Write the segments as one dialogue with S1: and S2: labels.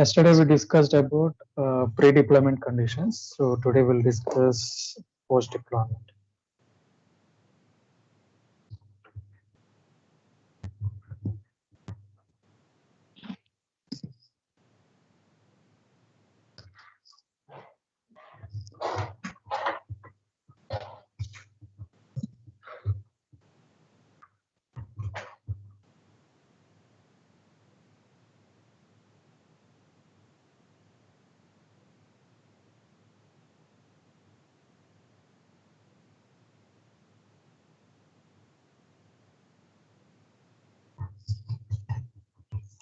S1: Yesterday we discussed about pre-deployment conditions. So today we'll discuss post-deployment.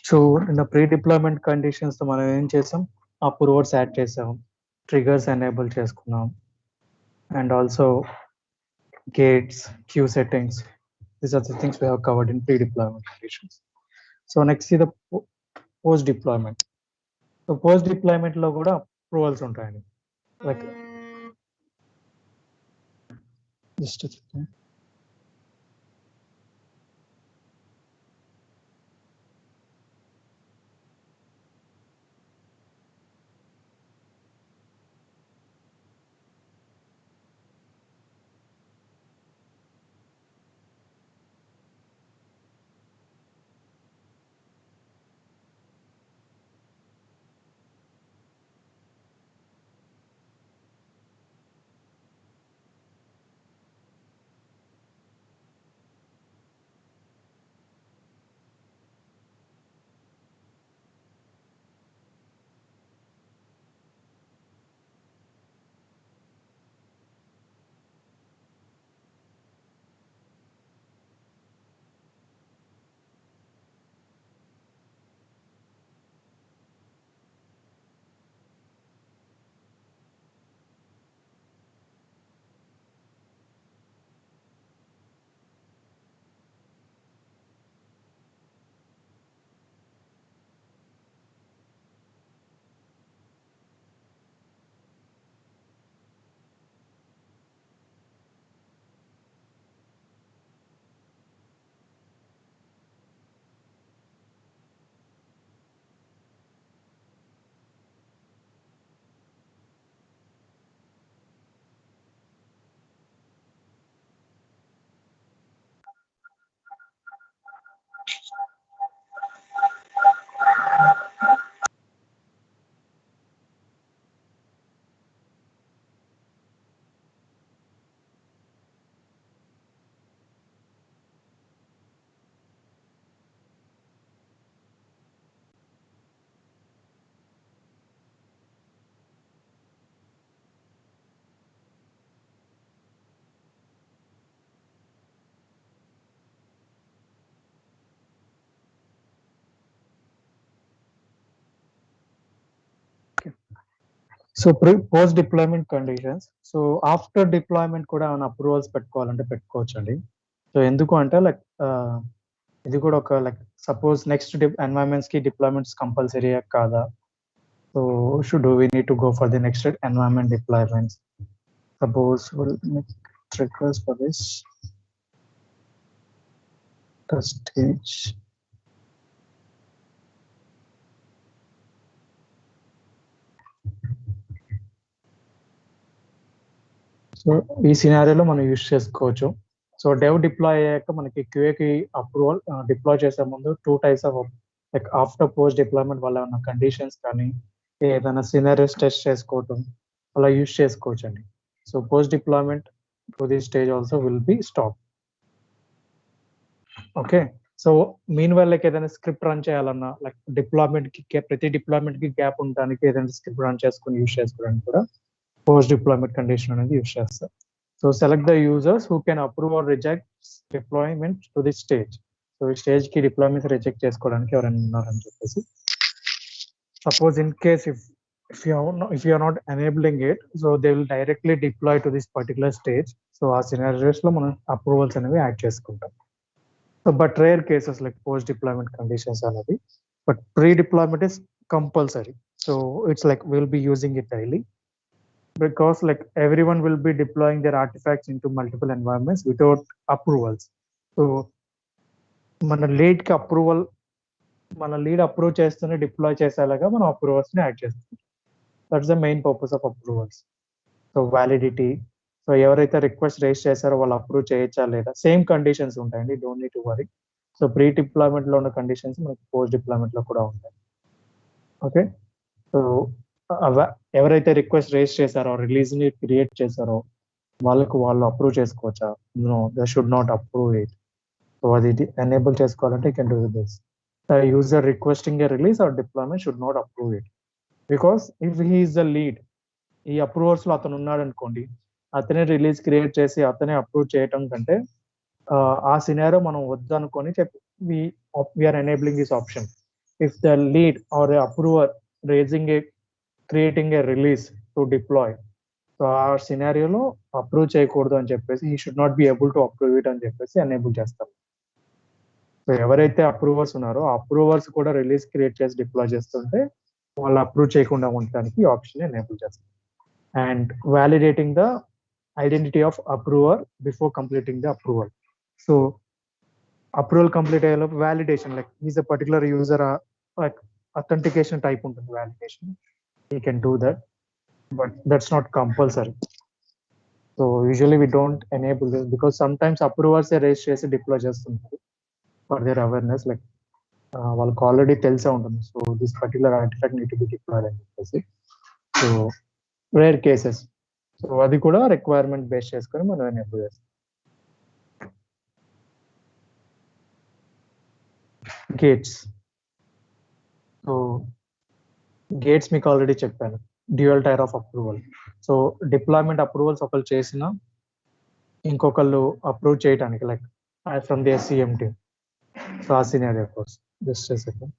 S1: So in the pre-deployment conditions, మనం ఏం చేసాం? Approvers add చేసాం, triggers enable చేసుకున్నాం, and also gates, queue settings. These are the things we have covered in pre-deployment conditions. So next see the post-deployment. So post-deployment లో కూడా approvals ఉంటాయండి. Like just a second. So post deployment conditions. So after deployment కూడా ఏమైనా approvals పెట్టుకోవాలంటే పెట్టుకోవచ్చు అండి. So ఎందుకు అంటే లైక్ ఇది కూడా ఒక లైక్ సపోజ్ నెక్స్ట్ ఎన్వైరన్మెంట్స్ కి డిప్లాయ్మెంట్స్ కంపల్సరీ కాదా? So should we need to go for the next environment deployments. Suppose will make triggers for this stage. So ఈ సినారియోలో మనం యూజ్ చేసుకోవచ్చు. సో డెవ్ డిప్లాయ్ అయ్యాక మనకి క్యూఏకి అప్రూవల్ డిప్లాయ్ చేసే ముందు 2 types of like after post deployment వల్ల ఉన్న కండిషన్స్ కానీ ఏదైనా సినారియోస్ టెస్ట్ చేసుకోవటం అలా యూజ్ చేసుకోవచ్చు అండి. So post deployment to the stage also will be stop. Okay. So mean while like ఏదైనా స్క్రిప్ట్ రన్ చేయాలన్నా లైక్ డిప్లాయ్మెంట్ కి ప్రతి డిప్లాయ్మెంట్ కి గ్యాప్ ఉండడానికి ఏదైనా స్క్రిప్ట్ రన్ చేసుకుని యూజ్ చేసుకోవడానికి కూడా పోస్ట్ డిప్లాయ్మెంట్ కండిషన్ అనేది యూజ్ చేస్తారు. So select the users who can approve are reject deployment to the stage. So ఈ స్టేజ్ కి డిప్లాయ్మెంట్ రిజెక్ట్ చేసుకోవడానికి ఎవరైనా ఉన్నారని చెప్పేసి suppose in case if you are not enabling it, so they will directly deploy to this particular stage. So ఆ scenarios లో మనం approvals అనేవి యాడ్ చేసుకుంటాం. So but rare cases like post deployment conditions అనేది, but pre deployment is compulsory. So it's like will be using it daily because like everyone will be deploying their artifacts into multiple environments without approvals. So మన late కి approval మన lead approve చేస్తూనే deploy చేసేలాగా మనం approvers ని add చేస్తాం. That's the main purpose of approvers. So validity, so ఎవరైతే request raise చేశారో వాళ్ళు అప్రూవ్ చేయొచ్చా లేదా, సేమ్ కండిషన్స్ ఉంటాయండి, don't need to worry. So pre deployment లో ఉన్న కండిషన్స్ మనకి పోస్ట్ డిప్లాయ్మెంట్ లో కూడా ఉంటాయి. ఓకే, సో ఎవరైతే రిక్వెస్ట్ రేస్ చేశారో, రిలీజ్ ని క్రియేట్ చేశారో వాళ్ళు అప్రూవ్ చేసుకోవచ్చా? No, they should not approve it. So అది ఎనేబుల్ చేసుకోవాలంటే you can do this. The user requesting a release or deployment should not approve it, because if he is the lead, ఈ approvers లో అతను ఉన్నాడు అనుకోండి, అతనే release create చేసి అతనే అప్రూవ్ చేయటం కంటే ఆ సినారో మనం వద్దు అనుకొని చెప్పి we're enabling this option. If the lead or approver raising a creating a release to deploy, so ఆ సినారియోలో అప్రూవ్ చేయకూడదు అని చెప్పేసి, he should not be able to approve it అని చెప్పేసి ఎనేబుల్ చేస్తాం. సో ఎవరైతే అప్రూవర్స్ ఉన్నారో ఆ అప్రూవర్స్ కూడా రిలీజ్ క్రియేట్ చేసి డిప్లాయ్ చేస్తుంటే వాళ్ళు అప్రూవ్ చేయకుండా ఉండడానికి ఈ ఆప్షన్ ఎనేబుల్ చేస్తాం. And validating the identity of approver before completing the approval. So approval complete అయ్యే లోపు validation, like is a particular user, like authentication type ఉంటుంది validation, you can do that, but that's not compulsory. So usually we don't enable this because some times approvers raise చేసి deploy చేస్తుంటారు for their awareness, like వాళ్ళకి already తెలిసే ఉంటుంది, so this particular artifact need to B డిప్లాయ్డ్ అని చెప్పేసి. So rare cases, so అది కూడా requirement base చేసుకొని మనం ఎనేబుల్ చేస్తాం. గేట్స్, సో గేట్స్ మీకు ఆల్రెడీ చెప్పాను, dual tier of approval. So deployment approvals ఒకళ్ళు చేసిన ఇంకొకళ్ళు అప్రూవ్ చేయడానికి, like from the SCM team. So ఆ సినారియో కోసం just a second.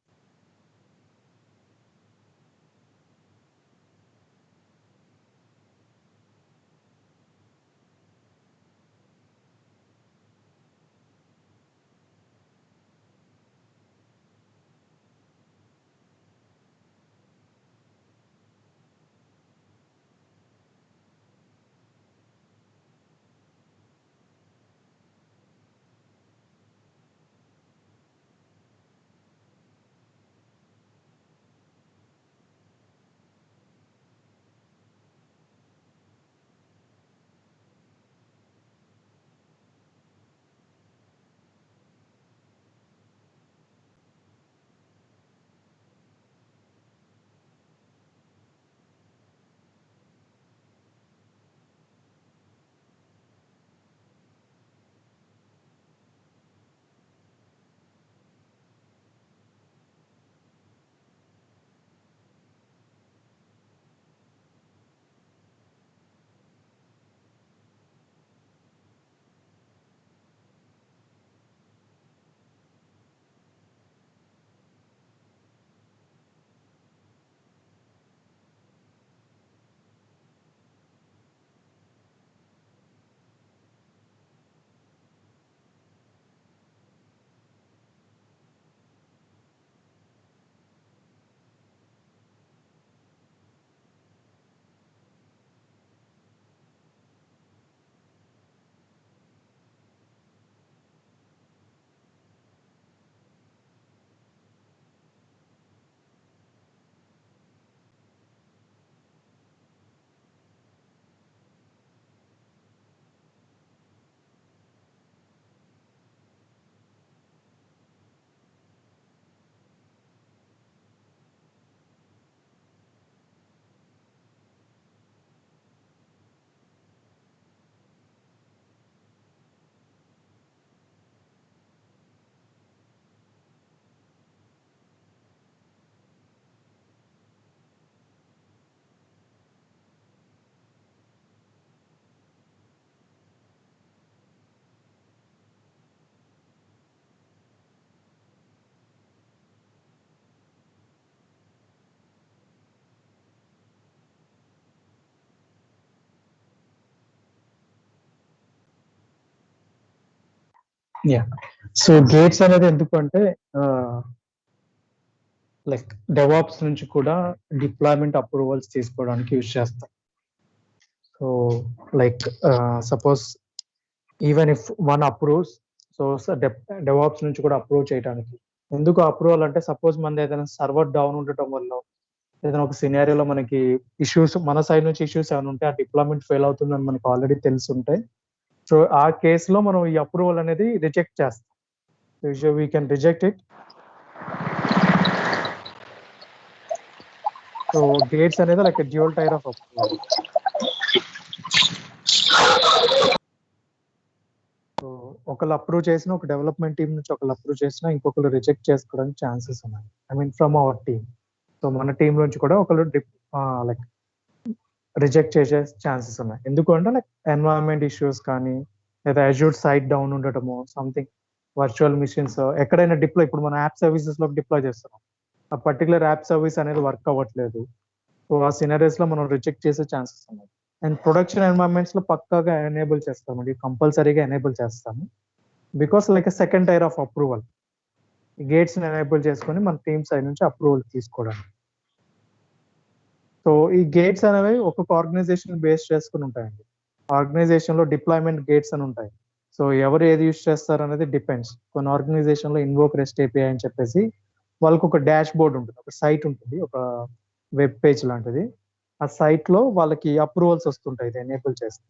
S1: Yeah, so gates అనేది ఎందుకు అంటే లైక్ డెవాప్స్ నుంచి కూడా డిప్లాయ్మెంట్ అప్రూవల్స్ తీసుకోవడానికి యూజ్ చేస్తాం. So like suppose even if one approves, so DevOps నుంచి కూడా అప్రూవ్ చేయడానికి ఎందుకు అప్రూవల్ అంటే సపోజ్ మనది ఏదైనా సర్వర్ డౌన్ ఉండటం వల్ల ఏదైనా ఒక సినారియోలో మనకి ఇష్యూస్ మన సైడ్ నుంచి ఇష్యూస్ ఏమైనా ఉంటే ఆ డిప్లాయ్మెంట్ ఫెయిల్ అవుతుందని మనకి ఆల్రెడీ తెలుసుంటాయి. సో ఆ కేసులో మనం ఈ అప్రూవల్ అనేది రిజెక్ట్ చేస్తాం. We can reject it. So gates అనేది like dual tier of approval. So ఒకళ్ళు అప్రూవ్ చేసిన ఒక డెవలప్మెంట్ టీం నుంచి ఒకళ్ళు అప్రూవ్ చేసినా ఇంకొకరు రిజెక్ట్ చేసుకోవడానికి ఛాన్సెస్ ఉన్నాయి. I mean from our team. So మన టీం నుంచి కూడా ఒకళ్ళు లైక్ రిజెక్ట్ చేసే ఛాన్సెస్ ఉన్నాయి. ఎందుకంటే లైక్ ఎన్వైరన్మెంట్ ఇష్యూస్ కానీ లేదా అజ్యూర్ సైట్ డౌన్ ఉండటము, సంథింగ్ వర్చువల్ మిషన్స్ ఎక్కడైనా డిప్లాయ్, ఇప్పుడు మన యాప్ సర్వీసెస్ లో డిప్లాయ్ చేస్తున్నాం, ఆ పర్టికులర్ యాప్ సర్వీస్ అనేది వర్క్ అవ్వట్లేదు. సో ఆ సినారీస్ లో మనం రిజెక్ట్ చేసే ఛాన్సెస్ ఉన్నాయి. అండ్ ప్రొడక్షన్ ఎన్వైరన్మెంట్స్ లో పక్కాగా ఎనేబుల్ చేస్తామండి, కంపల్సరీగా ఎనేబుల్ చేస్తాము. Because like second tyre of approval, gates enable చేసుకొని మన టీమ్ సైడ్ నుంచి అప్రూవల్ తీసుకోవడానికి. సో ఈ గేట్స్ అనేవి ఒక్కొక్క ఆర్గనైజేషన్ బేస్ చేసుకుని ఉంటాయండి. ఆర్గనైజేషన్ లో డిప్లాయ్మెంట్ గేట్స్ అని ఉంటాయి. సో ఎవరు ఏది యూస్ చేస్తారు అనేది డిపెండ్స్. కొన్ని ఆర్గనైజేషన్ లో ఇన్వోక్ రెస్ట్ ఏపీఐ అని చెప్పేసి వాళ్ళకి ఒక డాష్ బోర్డ్ ఉంటుంది, ఒక సైట్ ఉంటుంది, ఒక వెబ్ పేజ్ లాంటిది. ఆ సైట్ లో వాళ్ళకి అప్రూవల్స్ వస్తుంటాయి ఇది ఎనేబుల్ చేస్తే,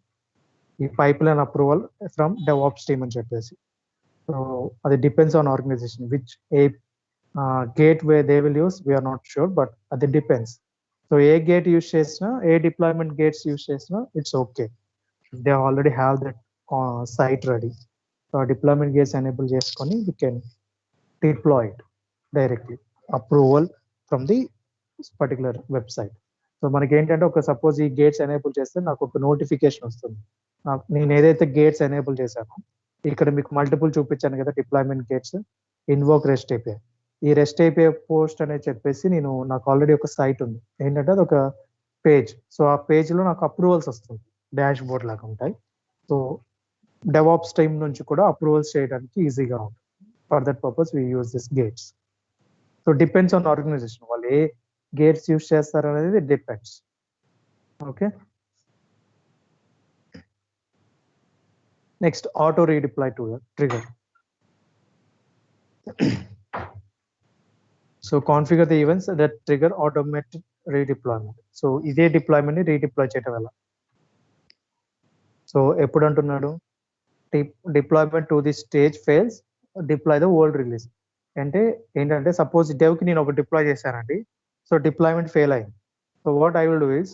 S1: ఈ pipe line approval from DevOps team అని చెప్పేసి. సో అది depends on organization which a gate way they will use, we're not sure, but అది depends. So a gate use చేసినా, ఏ డిప్లాయ్మెంట్ గేట్స్ యూస్ చేసినా it's okay, they already have that site ready. So ఆ deployment gates enable చేసుకొని we can deploy it directly, approval from the particular website. So మనకి ఏంటంటే ఒక suppose ఈ gates enable చేస్తే నాకు ఒక నోటిఫికేషన్ వస్తుంది, నేను ఏదైతే గేట్స్ ఎనేబుల్ చేశానో ఇక్కడ మీకు మల్టిపుల్ చూపించాను కదా deployment gates, invoke rest API, ఈ రెస్ట్ ఏపీఐ పోస్ట్ అనేది చెప్పేసి నాకు ఆల్రెడీ ఒక సైట్ ఉంది, ఏంటంటే అది ఒక పేజ్. సో ఆ పేజ్ లో నాకు అప్రూవల్స్ వస్తుంది, డాష్ బోర్డ్ లాగా ఉంటాయి. సో డెవాప్స్ టీమ్ నుంచి కూడా అప్రూవల్స్ చేయడానికి ఈజీగా ఉంటుంది. For that purpose we use this gates. So depends on organization, వాళ్ళు ఏ గేట్స్ యూస్ చేస్తారు అనేది depends. Okay, next auto redeploy trigger. So configure the events that trigger automatic redeployment. So ఇదే డిప్లాయ్మెంట్ ని రీడిప్లాయ్ చేయడం వల్ల. సో ఎప్పుడు అంటున్నాడు, deployment to the stage fails, deploy the old release. అంటే ఏంటంటే సపోజ్ డెవ్ కి నేను ఒక డిప్లాయ్ చేశానండి, సో డిప్లాయ్మెంట్ ఫెయిల్ అయింది. So what I will do is,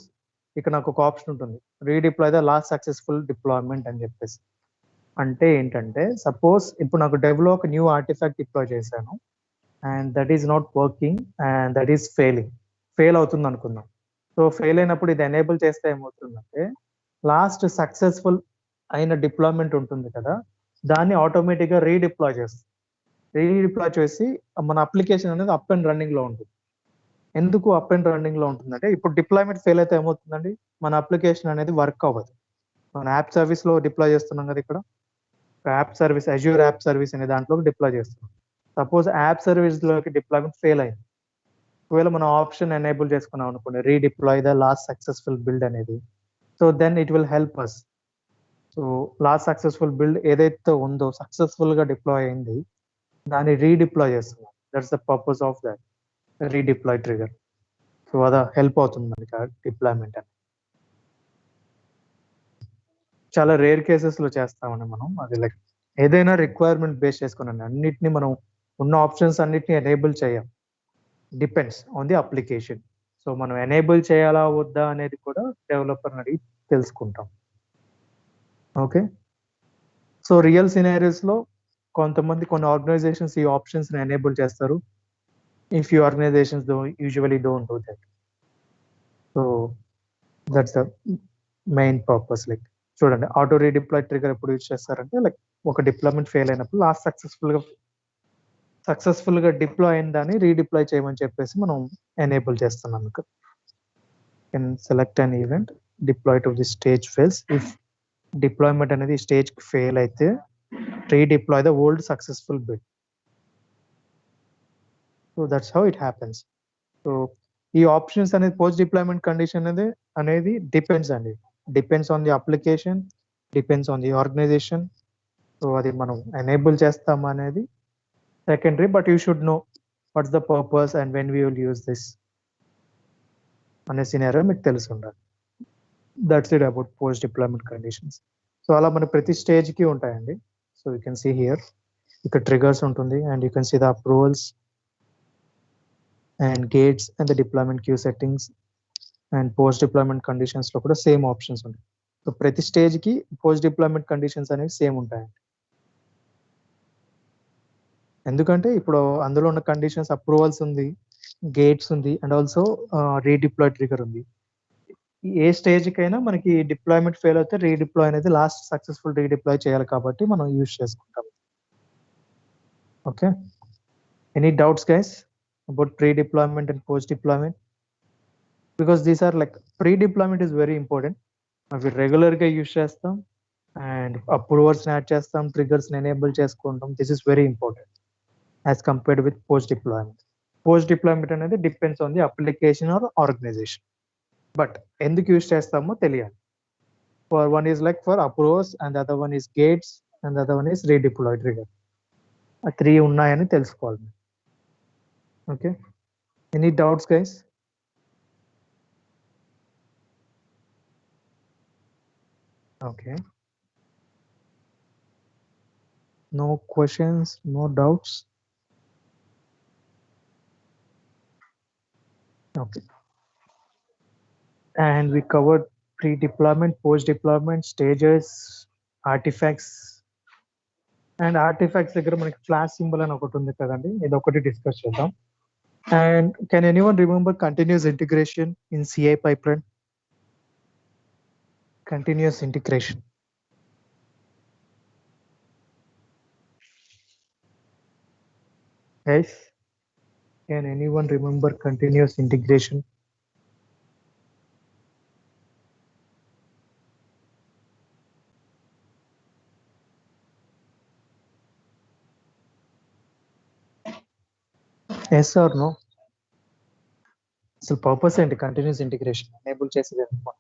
S1: ఇక్కడ నాకు ఒక ఆప్షన్ ఉంటుంది, redeploy the last successful deployment అని చెప్పేసి. అంటే ఏంటంటే సపోజ్ ఇప్పుడు నాకు డెవ్ లో ఒక న్యూ ఆర్టిఫాక్ట్ డిప్లాయ్ చేశాను and that is not working and that is fail అవుతుంది అనుకుందాం. సో ఫెయిల్ అయినప్పుడు ఇది ఎనేబుల్ చేస్తే ఏమవుతుందంటే లాస్ట్ సక్సెస్ఫుల్ అయిన డిప్లాయ్మెంట్ ఉంటుంది కదా, దాన్ని ఆటోమేటిక్ గా రీడిప్లాయ్ చేస్తుంది. రీడిప్లాయ్ చేసి మన అప్లికేషన్ అనేది అప్ అండ్ రన్నింగ్ లో ఉంటుంది. ఎందుకు అప్ అండ్ రన్నింగ్ లో ఉంటుందంటే ఇప్పుడు డిప్లాయ్మెంట్ ఫెయిల్ అయితే ఏమవుతుందండి, మన అప్లికేషన్ అనేది వర్క్ అవ్వదు. మన యాప్ సర్వీస్ లో డిప్లాయ్ చేస్తున్నాం కదా, ఇక్కడ app service, Azure app service అనే దాంట్లో డిప్లాయ్ చేస్తున్నాం. సపోజ్ యాప్ సర్వీస్ లోకి డిప్లాయ్మెంట్ ఫెయిల్ అయింది, ఒకవేళ మనం ఆప్షన్ ఎనేబుల్ చేసుకున్నాం అనుకోండి, redeploy the last successful build అనేది, so then it will help us. So last successful build ఏదైతే ఉందో సక్సెస్ఫుల్ గా డిప్లాయ్ అయింది, దాన్ని రీడిప్లాయ్ చేస్తున్నాం. That's the purpose of that redeploy trigger. So అదా హెల్ప్ అవుతుంది మనకి డిప్లాయ్మెంట్ అని. చాలా రేర్ కేసెస్ లో చేస్తామండి మనం, అది లైక్ ఏదైనా రిక్వైర్మెంట్ బేస్ చేసుకుని అన్నిటిని మనం ఉన్న ఆప్షన్స్ అన్నిటిని ఎనేబుల్ చేయం, depends on the application. So మనం ఎనేబుల్ చేయాలా వద్దా అనేది కూడా డెవలపర్ అడిగి తెలుసుకుంటాం. ఓకే, సో రియల్ సినారీస్ లో కొన్ని ఆర్గనైజేషన్స్ ఈ ఆప్షన్స్ ని ఎనేబుల్ చేస్తారు, ఈ few organizations usually don't do that. So that's the main purpose. Like చూడండి, ఆటో రీడిప్లాయ్ ట్రిగర్ ఎప్పుడు యూజ్ చేస్తారంటే లైక్ ఒక డిప్లాయ్మెంట్ ఫెయిల్ అయినప్పుడు లాస్ట్ సక్సెస్ఫుల్ గా డిప్లాయ్ అయిన దాన్ని రీడిప్లాయ్ చేయమని చెప్పేసి మనం ఎనేబుల్ చేస్తున్నాం. Can select an event deploy to the stage fails, if deployment అనేది స్టేజ్ కి ఫెయిల్ అయితే redeploy the old successful build. So that's how it happens. So ఈ ఆప్షన్స్ అనేది పోస్ట్ డిప్లాయ్మెంట్ కండిషన్ అనేది డిపెండ్స్ అండి, depends on the application, depends on the organization. So అది మనం enable చేస్తాం అనేది secondary, but you should know what's the purpose and when we will use this అనే scenario మీకు తెలిసి ఉండాలి. That's it about post deployment conditions. So అలా మన ప్రతి స్టేజ్కి ఉంటాయండి. So you can see here ఇక్కడ ట్రిగర్స్ ఉంటుంది and you can see the approvals and gates and the deployment queue settings and post deployment conditions లో కూడా సేమ్ ఆప్షన్స్ ఉంటాయి. సో ప్రతి స్టేజ్కి పోస్ట్ డిప్లాయ్మెంట్ కండిషన్స్ అనేవి సేమ్ ఉంటాయండి. ఎందుకంటే ఇప్పుడు అందులో ఉన్న కండిషన్స్ అప్రూవల్స్ ఉంది, గేట్స్ ఉంది అండ్ ఆల్సో రీడిప్లాయ్ ట్రిగర్ ఉంది. ఏ స్టేజ్కి అయినా మనకి డిప్లాయ్మెంట్ ఫెయిల్ అయితే రీడిప్లాయ్ అనేది లాస్ట్ సక్సెస్ఫుల్ రీడిప్లాయ్ చేయాలి కాబట్టి మనం యూజ్ చేసుకుంటాం. Okay, any doubts guys about pre deployment and post deployment? Because these are like pre deployment is very important. అవి రెగ్యులర్గా యూజ్ చేస్తాం అండ్ అప్రూవర్స్ని యాడ్ చేస్తాం, ట్రిగర్స్ని ఎనేబుల్ చేసుకుంటాం. This is very important as compared with post deployment. Post deployment అనేది depends on the application or organization. But ఎందుకు use చేస్తామో తెలియాలి. For one is like for approvers and the other one is gates and the other one is redeploy trigger. ఆ 3 ఉన్నాయని తెలుసుకోవాలి. Okay, any doubts guys? Okay, no questions, no doubts? Okay, and we covered pre-deployment, post-deployment stages, artifacts. And artifacts దగ్గర మనకి flash symbol అని ఒకటి ఉంది కదండి, ఇది ఒకటి డిస్కస్ చేద్దాం. And can anyone remember continuous integration in CI pipeline? Continuous integration. Guys, can anyone remember continuous integration? Yes or no? So purpose and continuous integration enable చేసేది అనుకో.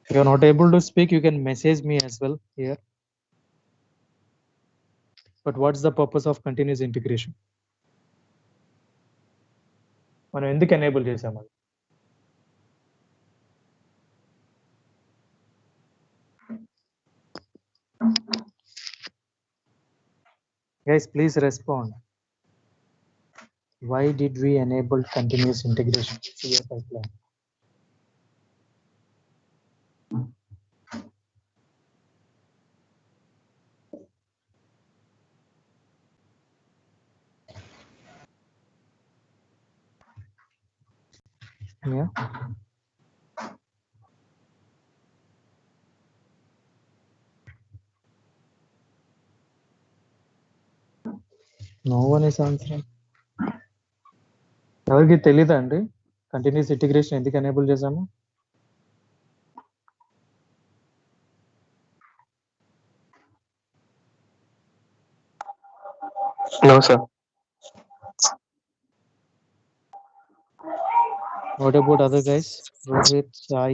S1: If you are not able to speak, you can message me as well here. But what's the purpose of continuous integration? మనం ఎందుకు enable చేసాము? Guys, please respond. Why did we enable continuous integration in CI pipeline? Yeah. No one is answering. ఎవరికి తెలీదా అండి continuous integration ఎందుకు enable చేసాము?
S2: No, sir.
S1: What about other guys? Rohit, Sai?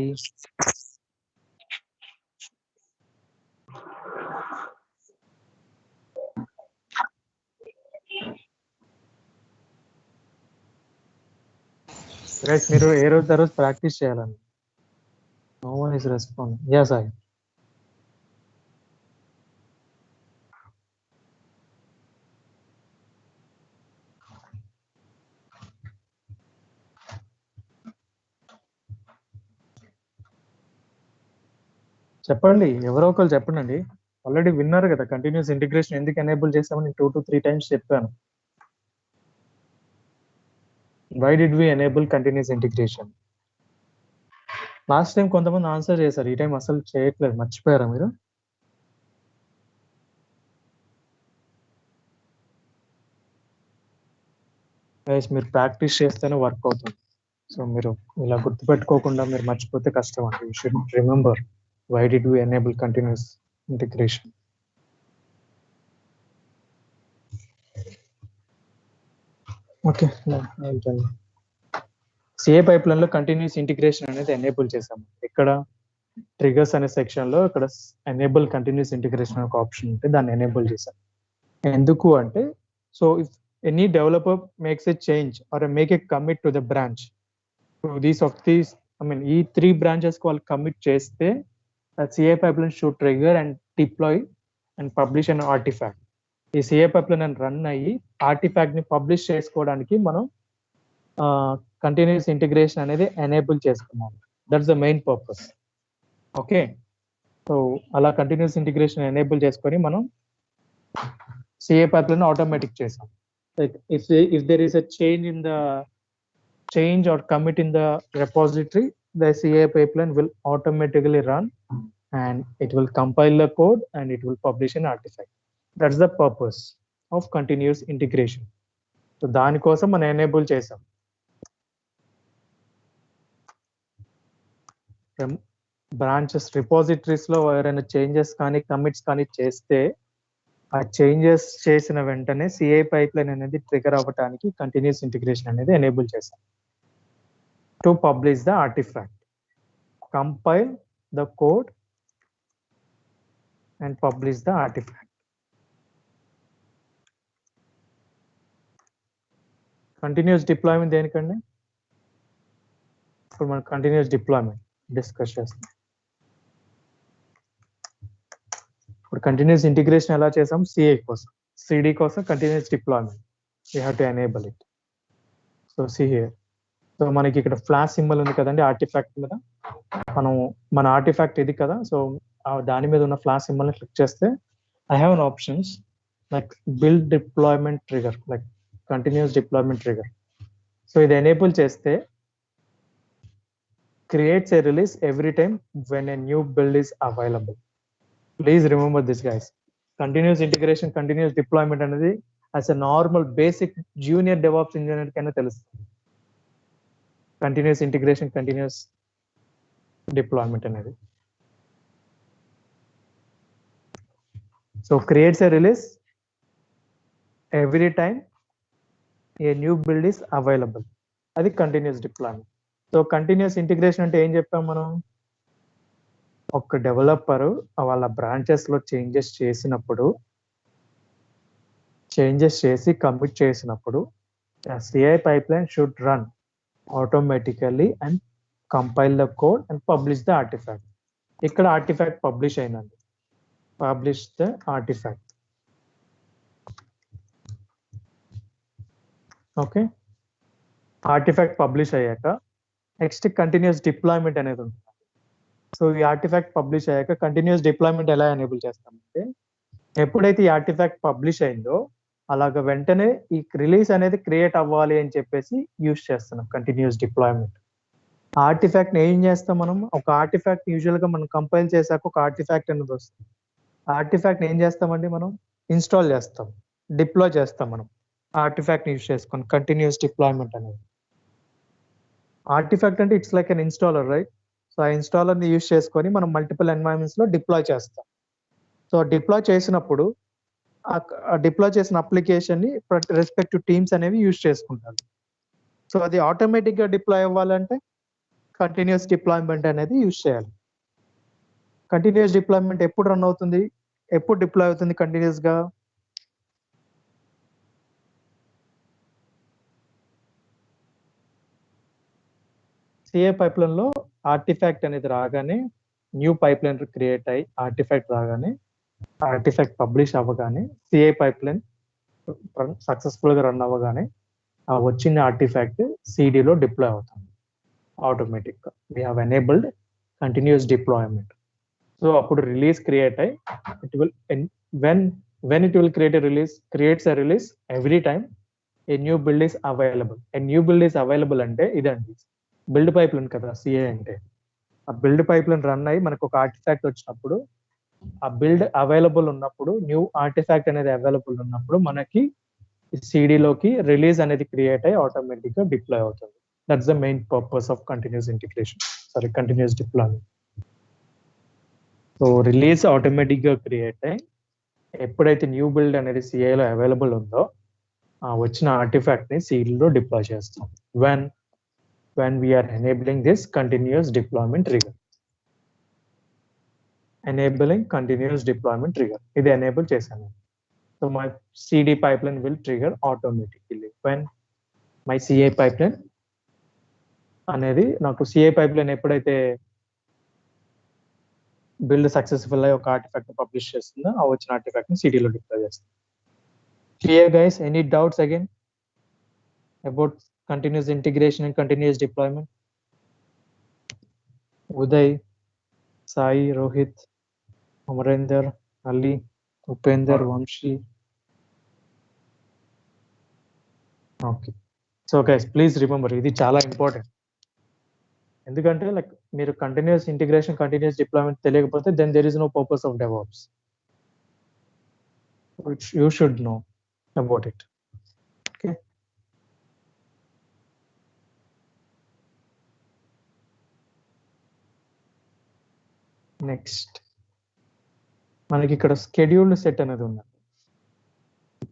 S1: Guys, మీరు ఏ రోజు ఆ రోజు ప్రాక్టీస్ చేయాలండి. No one is responding. Yes, Sai. చెప్పండి, ఎవరో ఒకరు చెప్పండి. ఆల్రెడీ విన్నారు కదా కంటిన్యూస్ ఇంటిగ్రేషన్ ఎందుకు ఎనేబుల్ చేసామని 2 to 3 times చెప్పాను. Why did we enable continuous integration? Last time కొంతమంది ఆన్సర్ చేశారు, ఈ టైం అసలు చేయట్లేదు. మర్చిపోయారా మీరు? గైస్, మీరు ప్రాక్టీస్ చేస్తేనే వర్క్ అవుతుంది. సో మీరు ఇలా గుర్తుపెట్టుకోకుండా మీరు మర్చిపోతే కష్టం అండి. You should remember why did we enable continuous integration. Okay, I'll tell you. CI pipeline లో కంటిన్యూస్ ఇంటిగ్రేషన్ అనేది ఎనేబుల్ చేసాము. ఇక్కడ ట్రిగర్స్ అనే సెక్షన్ లో ఇక్కడ ఎనేబుల్ కంటిన్యూస్ ఇంటిగ్రేషన్ ఒక ఆప్షన్ ఉంటే దాన్ని ఎనేబుల్ చేసాం. ఎందుకు అంటే, so if any developer makes a change or make a commit to the branch, ఈ 3 బ్రాంచెస్ వాళ్ళు కమిట్ చేస్తే CI pipeline should trigger and deploy and publish an artefact. ఈ సిఐ పైప్లైన్ అని రన్ అయ్యి ఆర్టిఫాక్ట్ ని పబ్లిష్ చేసుకోవడానికి మనం continuous integration అనేది ఎనేబుల్ చేసుకున్నాం. That's the main purpose. Okay, so అలా కంటిన్యూస్ ఇంటిగ్రేషన్ ఎనేబుల్ చేసుకొని మనం సిఐ పైప్లైన్ ఆటోమేటిక్ చేసాం. Like if there is a change or commit in the repository, the CI pipeline will automatically run and it will compile the code and it will publish an artifact. That's the purpose of continuous integration. So దాని కోసం మనం enable చేసాం. Branches repositories లో ఎవరైనా changes కానీ commits కానీ చేస్తే ఆ చేంజెస్ చేసిన వెంటనే సిఐ పైప్లైన్ అనేది ట్రిగర్ అవ్వడానికి కంటిన్యూస్ ఇంటిగ్రేషన్ అనేది ఎనేబుల్ చేసాం. To publish the artefact, compile the code and publish the artefact. Continuous deployment దేనికండి? ఇప్పుడు మనం కంటిన్యూస్ డిప్లాయ్మెంట్ డిస్కస్ చేస్తాం. ఇప్పుడు కంటిన్యూస్ ఇంటిగ్రేషన్ ఎలా చేసాం? సిఐ కోసం, సిడి కోసం continuous deployment we have to enable it. So see here, so మనకి ఇక్కడ ఫ్లాష్ సింబల్ ఉంది కదండి ఆర్టిఫాక్ట్ మీద. మన ఆర్టిఫాక్ట్ ఇది కదా, సో దాని మీద ఉన్న ఫ్లాష్ సింబల్ ని క్లిక్ చేస్తే I have an options like build deployment trigger, like continuous deployment trigger. So ఇది ఎనేబుల్ చేస్తే creates a release every time when a new build is available. Please remember this, guys. Continuous integration, continuous deployment అనేది as a normal basic junior DevOps engineer కన్నా తెలుస్తుంది. Continuous integration, continuous deployment అనేది. So creates a release every time a new build is available. అది continuous deployment. So continuous integration అంటే ఏం చెప్పాం మనం? ఒక డెవలపర్ వాళ్ళ బ్రాంచెస్ లో చేంజెస్ చేసి కమిట్ చేసినప్పుడు CI pipeline should run automatically and compile the code and publish the artefact. ఇక్కడ ఆర్టిఫాక్ట్ పబ్లిష్ అయిందండి, publish the artefact. Okay, artefact publish అయ్యాక నెక్స్ట్ కంటిన్యూస్ డిప్లాయ్మెంట్ అనేది ఉంటుంది. సో ఈ ఆర్టిఫాక్ట్ పబ్లిష్ అయ్యాక కంటిన్యూస్ డిప్లాయ్మెంట్ ఎలా ఎనేబుల్ చేస్తామంటే, ఎప్పుడైతే ఈ ఆర్టిఫాక్ట్ పబ్లిష్ అయిందో అలాగ వెంటనే ఈ రిలీజ్ అనేది క్రియేట్ అవ్వాలి అని చెప్పేసి యూజ్ చేస్తున్నాం కంటిన్యూస్ డిప్లాయ్మెంట్. ఆర్టిఫాక్ట్ ఏం చేస్తాం మనం? ఒక ఆర్టిఫాక్ట్ యూజువల్ గా మనం కంపైల్ చేశాక ఒక ఆర్టిఫాక్ట్ అనేది వస్తుంది. ఆర్టిఫాక్ట్ ఏం చేస్తామండి? మనం ఇన్స్టాల్ చేస్తాం, డిప్లాయ్ చేస్తాం. మనం ఆర్టిఫాక్ట్ యూజ్ చేసుకొని కంటిన్యూస్ డిప్లాయ్మెంట్ అనేది. ఆర్టిఫాక్ట్ అంటే it's like an installer, right? So ఆ ఇన్స్టాలర్ ని యూజ్ చేసుకొని మనం మల్టిపుల్ ఎన్వైరన్మెంట్స్ లో డిప్లాయ్ చేస్తాం. సో డిప్లాయ్ చేసినప్పుడు ఆ డిప్లాయ్ చేసిన అప్లికేషన్ ని రెస్పెక్టివ్ టీమ్స్ అనేవి యూజ్ చేసుకుంటారు. సో అది ఆటోమేటిక్ గా డిప్లాయ్ అవ్వాలంటే కంటిన్యూస్ డిప్లాయ్మెంట్ అనేది యూజ్ చేయాలి. కంటిన్యూస్ డిప్లాయ్మెంట్ ఎప్పుడు రన్ అవుతుంది, ఎప్పుడు డిప్లాయ్ అవుతుంది కంటిన్యూస్ గా? సిఐ పైప్లైన్ లో ఆర్టిఫాక్ట్ అనేది రాగానే, న్యూ పైప్లైన్ క్రియేట్ అయ్యి ఆర్టిఫాక్ట్ రాగానే, ఆర్టిఫాక్ట్ పబ్లిష్ అవ్వగానే, సిఐ పైప్లైన్ సక్సెస్ఫుల్ గా రన్ అవ్వగానే ఆ వచ్చిన ఆర్టిఫాక్ట్ సిడిలో డిప్లాయ్ అవుతుంది ఆటోమేటిక్ గా. We have enabled continuous deployment. So అప్పుడు రిలీజ్ క్రియేట్ అయ్యి it will when it will creates a release every time a new build is available. A new build is available అంటే ఇదండి build pipeline కదా CI అంటే. ఆ build pipeline run అయ్యి మనకు ఒక ఆర్టిఫాక్ట్ వచ్చినప్పుడు, ఆ బిల్డ్ అవైలబుల్ ఉన్నప్పుడు, న్యూ ఆర్టిఫాక్ట్ అనేది అవైలబుల్ ఉన్నప్పుడు మనకి సిడిలోకి రిలీజ్ అనేది క్రియేట్ అయ్యి ఆటోమేటిక్ గా డిప్లాయ్ అవుతుంది. That's the main purpose of continuous integration, continuous deployment. So release automatic గా క్రియేట్ అయ్యి ఎప్పుడైతే న్యూ బిల్డ్ అనేది సిఐలో అవైలబుల్ ఉందో ఆ వచ్చిన ఆర్టిఫాక్ట్ ని సిడిలో డిప్లాయ్ చేస్తాం. when we are enabling this continuous deployment trigger. Enabling continuous deployment trigger. ఇది enable చేశాను. So my CD pipeline will trigger automatically when my CI pipeline అనేది నాకు CI pipeline ఎప్పుడైతే బిల్డ్ సక్సెస్ఫుల్ అయ్యి ఒక ఆర్టిఫాక్ట్ పబ్లిష్ చేస్తుందో ఆ వచ్చిన ఆర్టిఫాక్ట్ ని సిటీలో డిప్లాయ్ చేస్తుంది. Clear guys? Any doubts again about continuous integration and continuous deployment? Uday, Sai, Rohit, Amarender, Ali, Upender, Vamshi. Okay. So guys please remember, ఇది చాలా ఇంపార్టెంట్. ఎందుకంటే లైక్ మీరు కంటిన్యూస్ ఇంటిగ్రేషన్, కంటిన్యూస్ డిప్లాయ్మెంట్ తెలియకపోతే then there is no purpose of DevOps. which you should know about it. Okay. Next, మనకి ఇక్కడ scheduled set అనేది ఉంది.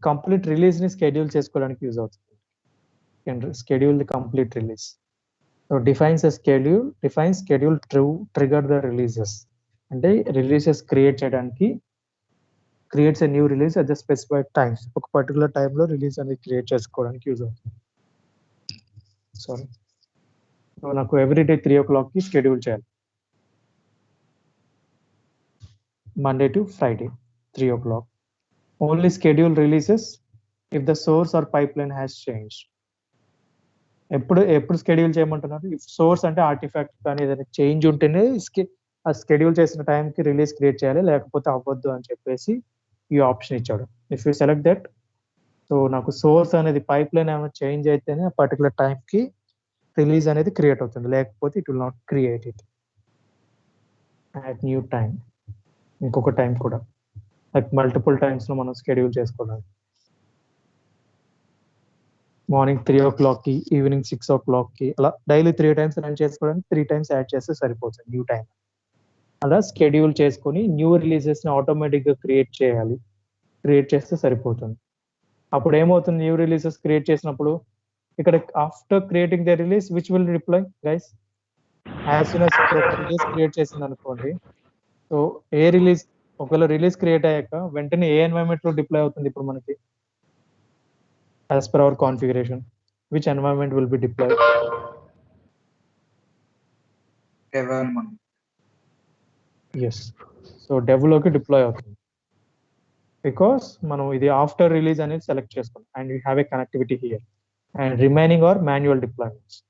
S1: Complete release ని షెడ్యూల్ చేసుకోవడానికి యూజ్ అవుతుంది. Schedule the complete release. So defines a schedule, defines schedule to trigger the releases. అంటే releases create చేయడానికి creates a new release at the specified times. ఒక పర్టికులర్ టైంలో release అనేది క్రియేట్ చేసుకోవడానికి use అవుతుంది. సారీ, నాకు ఎవ్రీడే 3 o'clock కి schedule చేయాలి. Monday to Friday 3 o'clock. Only schedule releases if the source or pipeline has changed. ఎప్పుడు షెడ్యూల్ చేయమంటున్నారు? ఇఫ్ సోర్స్ అంటే ఆర్టిఫాక్ట్ కానీ ఏదైనా చేంజ్ ఉంటేనే ఆ షెడ్యూల్ చేసిన టైంకి రిలీజ్ క్రియేట్ చేయాలి, లేకపోతే అవ్వద్దు అని చెప్పేసి ఈ ఆప్షన్ ఇచ్చాడు. If you select that, so నాకు సోర్స్ అనేది పైప్ లైన్ ఏమైనా చేంజ్ అయితేనే ఆ పర్టికులర్ టైంకి రిలీజ్ అనేది క్రియేట్ అవుతుంది, లేకపోతే it will not create it at new time. ఇంకొక టైం కూడా లైక్ మల్టిపుల్ టైమ్స్ లో మనం షెడ్యూల్ చేసుకోవాలి. మార్నింగ్ 3 o'clock కి, ఈవినింగ్ 6 o'clock కి, అలా డైలీ 3 times రన్ చేసుకోవడానికి 3 times యాడ్ చేస్తే సరిపోతుంది న్యూ టైం. అలా షెడ్యూల్ చేసుకొని న్యూ రిలీజెస్ ని ఆటోమేటిక్ గా క్రియేట్ చేయాలి, క్రియేట్ చేస్తే సరిపోతుంది. అప్పుడు ఏమవుతుంది? న్యూ రిలీజెస్ క్రియేట్ చేసినప్పుడు ఇక్కడ after creating the release which will reply guys as soon as release create చేసింది అనుకోండి. సో ఏ రిలీజ్, ఒకవేళ రిలీజ్ క్రియేట్ అయ్యాక వెంటనే ఏ ఎన్వైరన్మెంట్ లో డిప్లాయ్ అవుతుంది? ఇప్పుడు మనకి as per our configuration, which environment will be deployed?
S2: Environment.
S1: Yes, so dev loki deploy అవుతుంది because మనం ఇది ఆఫ్టర్ రిలీజ్ అనేది సెలెక్ట్ చేసుకున్నాం and we have a connectivity here and remaining are manual deployments.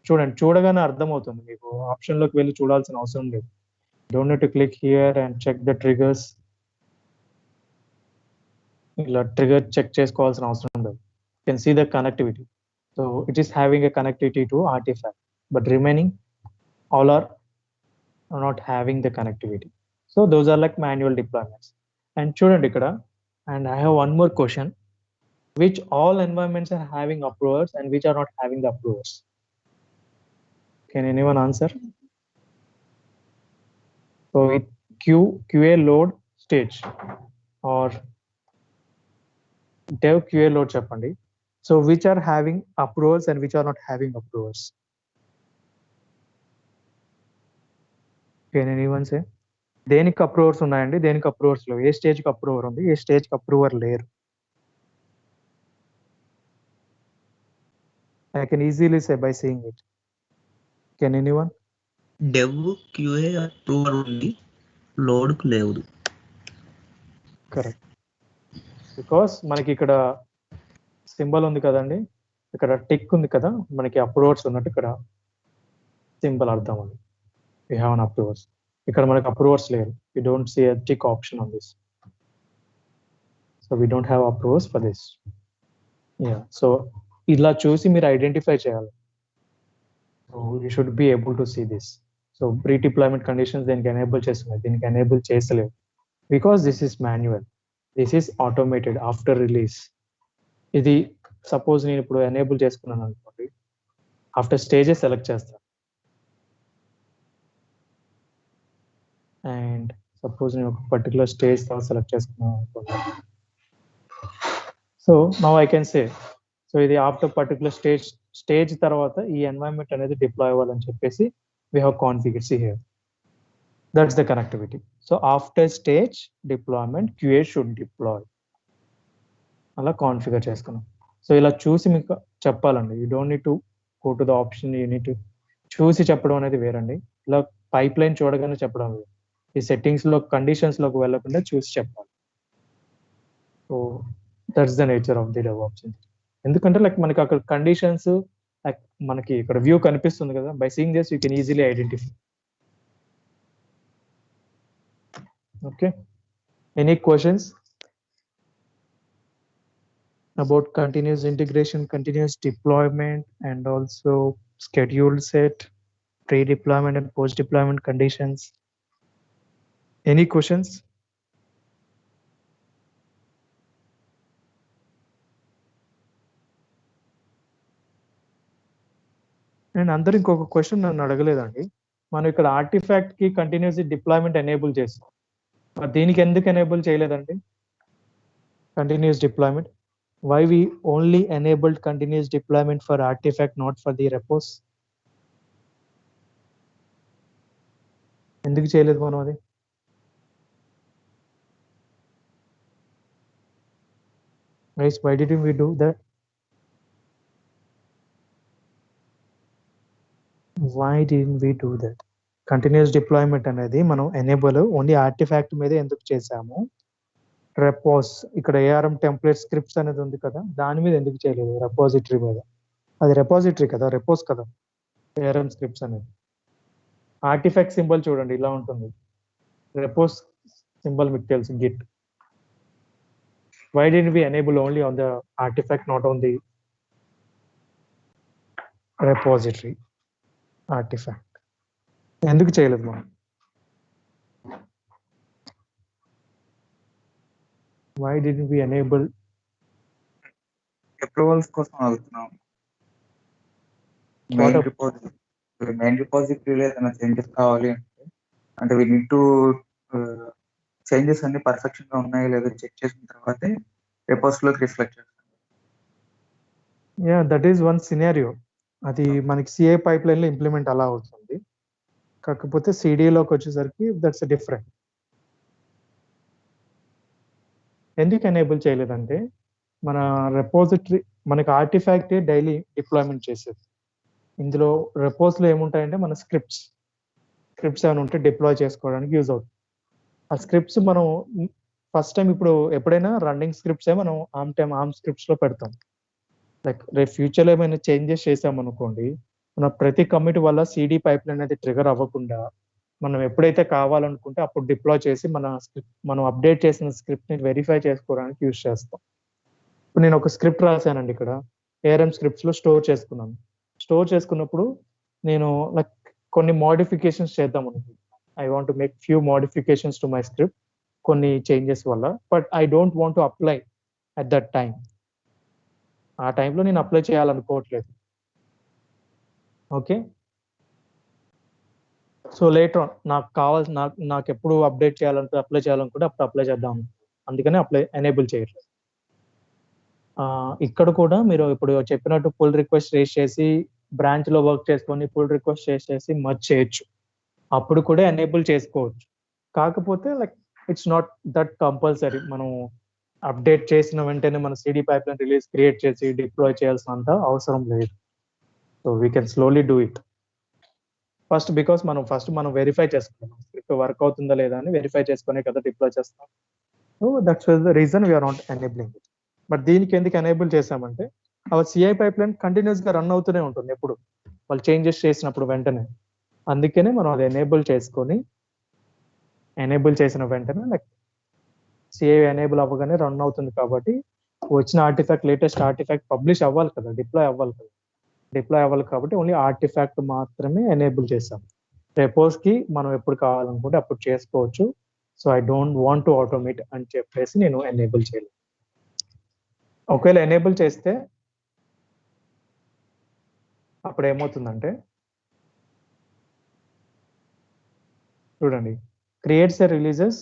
S1: చూడండి, చూడగానే అర్థమవుతుంది మీకు, ఆప్షన్ లోకి వెళ్ళి చూడాల్సిన అవసరం లేదు. Don't need to click here and check the triggers. ఇలా ట్రిగర్ చెక్ చేసుకోవాల్సిన అవసరం ఉండదు. You can see the connectivity. So it is having a connectivity to artifact, but remaining all are not having the connectivity. So those are like manual deployments. And chudandi ikkada, and I have one more question: which all environments are having approvers and which are not having the approvers? Can anyone answer? So with QA load stage or dev QA load cheppandi. So which are having approvals and which are not having approvals? Can anyone say? దేనికి approvers ఉన్నాయండి, దేనికి approvers లేవు? ఏ stage కి approver ఉంది, ఏ stage కి approver లేరు? I can easily say by saying it. Can anyone?
S3: dev QA approver ఉంది, load కు లేదు.
S1: కరెక్ట్. బికాస్ మనకి ఇక్కడ సింబల్ ఉంది కదండి, ఇక్కడ టిక్ ఉంది కదా, మనకి అప్రూవర్స్ ఉన్నట్టు ఇక్కడ సింబల్ అర్థం ఉంది. We have an approvers. ఇక్కడ మనకి అప్రూవర్స్ లేరు. We don't see a tick option on this. So we don't have approvers for this. Yeah. So ఇలా చూసి మీరు ఐడెంటిఫై చేయాలి. So you should be able to see this. So pre-deployment conditions దీనికి enable చేస్తున్నాయి, దీనికి enable చేస్తలేవు. Because this is manual. This is automated after release. ఇది suppose నేను ఇప్పుడు ఎనేబుల్ చేసుకున్నాను అనుకోండి, ఆఫ్టర్ స్టేజెస్ సెలెక్ట్ చేస్తాను అండ్ సపోజ్ నేను ఒక పర్టికులర్ స్టేజ్ తర్వాత సెలెక్ట్ చేసుకున్నాను అనుకోండి. So now I can say, so ఇది ఆఫ్టర్ పర్టికులర్ స్టేజ్ తర్వాత ఈ ఎన్వైరన్మెంట్ అనేది డిప్లాయ్ అవ్వాలని చెప్పేసి we have configured here. That's the connectivity. So after stage deployment QA should deploy. అలా కాన్ఫిగర్ చేసుకున్నాం. సో ఇలా చూసి మీకు చెప్పాలండి. You don't need to go to the option, you need to చూసి చెప్పడం అనేది వేరండి. ఇలా పైప్ లైన్ చూడగానే చెప్పడం వేరు. ఈ సెట్టింగ్స్లో కండిషన్స్లోకి వెళ్ళకుండా చూసి చెప్పాలి. So that's the nature of the DevOps. ఎందుకంటే లైక్ మనకి అక్కడ కండిషన్స్ లైక్ మనకి ఇక్కడ వ్యూ కనిపిస్తుంది కదా, by seeing this you can easily identify. Okay, any questions about continuous integration, continuous deployment, and also scheduled set, pre-deployment and post-deployment conditions? Any questions? నేను అందరు ఇంకొక క్వశ్చన్ నన్ను అడగలేదండి. మనం ఇక్కడ ఆర్టిఫాక్ట్ కి కంటిన్యూస్ డిప్లాయ్మెంట్ ఎనేబుల్ చేస్తాం, మరి దీనికి ఎందుకు ఎనేబుల్ చేయలేదండి continuous deployment? Why we only enabled continuous deployment for artifact, not for the repos? ఎందుకు చేయలేదు మనం అది? Guys, why didn't we do that? Why didn't we do that? Continuous deployment అనేది మనం ఎనేబుల్ ఓన్లీ ఆర్టిఫాక్ట్ మీద ఎందుకు చేసాము? రెపోస్ ఇక్కడ ఏఆర్ఎం టెంప్లెట్ స్క్రిప్ట్స్ అనేది ఉంది కదా, దాని మీద ఎందుకు చేయలేదు? రెపోజిటరీ మీద. అది రెపోజిటరీ కదా, రెపోస్ కదా ఏఆర్ఎం స్క్రిప్ట్స్ అనేది. ఆర్టిఫాక్ట్ సింబల్ చూడండి ఇలా ఉంటుంది, రెపోస్ సింబల్ మీకు తెలుసు, Git. Why didn't we enable only on the artifact, not on the repository artifact? ఎందుకు చేయలేదు మనం? Why didn't we enable?
S2: Approvals కోసం అడుగుతున్నాం. మెయిన్ రిపోజిటరీలో ఏదైనా చేంజెస్ కావాలి అంటే వి నీడ్ టు చేంజెస్ అన్ని పర్ఫెక్షన్ గా ఉన్నాయో లేదో చెక్ చేసిన తర్వాతే రిపోస్ లోకి రిఫ్లెక్ట్ చేస్తాం.
S1: Yeah, that is one scenario. అది మనకి సిఐ పైప్ లైన్ లో ఇంప్లిమెంట్ అలా అవుతుంది. కాకపోతే సిడిలోకి వచ్చేసరికి దట్స్ డిఫరెంట్. ఎందుకు ఎనేబుల్ చేయలేదంటే మన రెపోజిటరీ మనకి ఆర్టిఫాక్ట్ డైలీ డిప్లాయ్మెంట్ చేసేది. ఇందులో రెపోస్ లో ఏముంటాయంటే మన స్క్రిప్ట్స్ ఏమైనా ఉంటే డిప్లాయ్ చేసుకోవడానికి యూజ్ అవుతుంది. ఆ స్క్రిప్ట్స్ మనం ఫస్ట్ టైం ఇప్పుడు ఎప్పుడైనా రన్నింగ్ స్క్రిప్ట్స్ మనం ఆర్మ్ స్క్రిప్ట్స్ లో పెడతాం. లైక్ రేపు ఫ్యూచర్ లో ఏమైనా చేంజెస్ చేసామనుకోండి, మన ప్రతి కమిట్ వల్ల సిడి పైప్ లైన్ అనేది ట్రిగర్ అవ్వకుండా మనం ఎప్పుడైతే కావాలనుకుంటే అప్పుడు డిప్లాయ్ చేసి మనం అప్డేట్ చేసిన స్క్రిప్ట్ ని వెరిఫై చేసుకోవడానికి యూజ్ చేస్తాం. ఇప్పుడు నేను ఒక స్క్రిప్ట్ రాశానండి, ఇక్కడ ఏఆర్ఎం స్క్రిప్ట్స్ లో స్టోర్ చేసుకున్నాను. స్టోర్ చేసుకున్నప్పుడు నేను లైక్ కొన్ని మోడిఫికేషన్స్ చేద్దాం అనుకుంటున్నాను. I want to make few modifications to my script కొన్ని చేంజెస్ వల్ల, but I don't want to apply at that time. ఆ టైంలో నేను అప్లై చేయాలనుకోవట్లేదు. ఓకే, సో లేటర్ ఆన్ నాకు కావాల్సిన నాకు ఎప్పుడు అప్డేట్ చేయాలంటే అప్లై చేయాలనుకుంటే అప్పుడు అప్లై చేద్దాం, అందుకని ఎనేబుల్ చేయట్లేదు. ఇక్కడ కూడా మీరు ఇప్పుడు చెప్పినట్టు పుల్ రిక్వెస్ట్ రేస్ చేసి బ్రాంచ్ లో వర్క్ చేసుకొని పుల్ రిక్వెస్ట్ చేసి మర్జ్ చేయొచ్చు, అప్పుడు కూడా ఎనేబుల్ చేసుకోవచ్చు. కాకపోతే like it's not that compulsory. మనం అప్డేట్ చేసిన వెంటనే మన CD pipe line release create చేసి డిప్లాయ్ చేయాల్సినంత అవసరం లేదు. So we can slowly do it first, because మనం వెరిఫై చేసుకున్నాం స్క్రిప్ట్ వర్క్ అవుతుందా లేదా అని వెరిఫై చేసుకునే కదా డిప్లాయ్ చేస్తాం. So that's the reason we're not enabling it. But దీనికి ఎందుకు ఎనేబుల్ చేసామంటే our CI pipe line continuous గా రన్ అవుతూనే ఉంటుంది ఎప్పుడు వాళ్ళు చేంజెస్ చేసినప్పుడు వెంటనే. అందుకనే మనం అది ఎనేబుల్ చేసిన వెంటనే లైక్ సిఐ ఎనేబుల్ అవ్వగానే రన్ అవుతుంది కాబట్టి వచ్చిన ఆర్టిఫాక్ట్ లేటెస్ట్ ఆర్టిఫాక్ట్ పబ్లిష్ అవ్వాలి కదా, డిప్లాయ్ అవ్వాలి కాబట్టి ఓన్లీ ఆర్టిఫాక్ట్ మాత్రమే ఎనేబుల్ చేసాం. రెపోస్ కి మనం ఎప్పుడు కావాలనుకుంటే అప్పుడు చేసుకోవచ్చు. So I don't want to automate అని చెప్పేసి నేను ఎనేబుల్ చేయలేదు. ఒకవేళ ఎనేబుల్ చేస్తే అప్పుడు ఏమవుతుందంటే చూడండి, creates a releases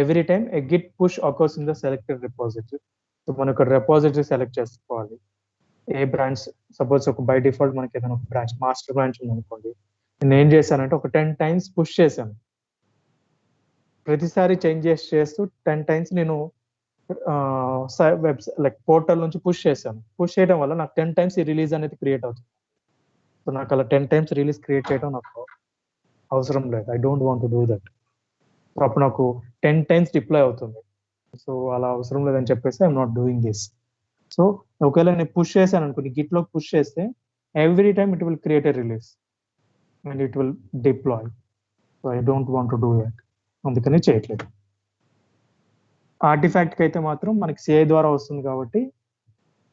S1: every time a Git push occurs in the selected repository. So మనం ఇక్కడ రిపోజిటరీ సెలెక్ట్ చేసుకోవాలి. ఏ బ్రాంచ్, సపోజ్ ఒక బై డిఫాల్ట్ మనకి ఏదైనా ఒక బ్రాంచ్ మాస్టర్ బ్రాంచ్ ఉంది అనుకోండి, నేను ఏం చేశానంటే ఒక 10 times పుష్ చేశాను. ప్రతిసారి చేంజెస్ చేస్తూ 10 times నేను వెబ్సైట్ లైక్ పోర్టల్ నుంచి పుష్ చేశాను. పుష్ చేయడం వల్ల నాకు 10 టైమ్స్ ఈ రిలీజ్ అనేది క్రియేట్ అవుతుంది. సో నాకు అలా 10 టైమ్స్ రిలీజ్ క్రియేట్ చేయడం నాకు అవసరం లేదు. I don't want to do that. So అప్పుడు నాకు 10 టైమ్స్ డిప్లాయ్ అవుతుంది. సో అలా అవసరం లేదని చెప్పేసి I'm not doing this. So ఒకవేళ నేను పుష్ చేశాను అనుకోండి, గిట్లో పుష్ చేస్తే every time it will create a release and it will deploy. So I don't want to do that. అందుకని చేయట్లేదు. ఆర్టిఫాక్ట్కి అయితే మాత్రం మనకి సిఐ ద్వారా వస్తుంది కాబట్టి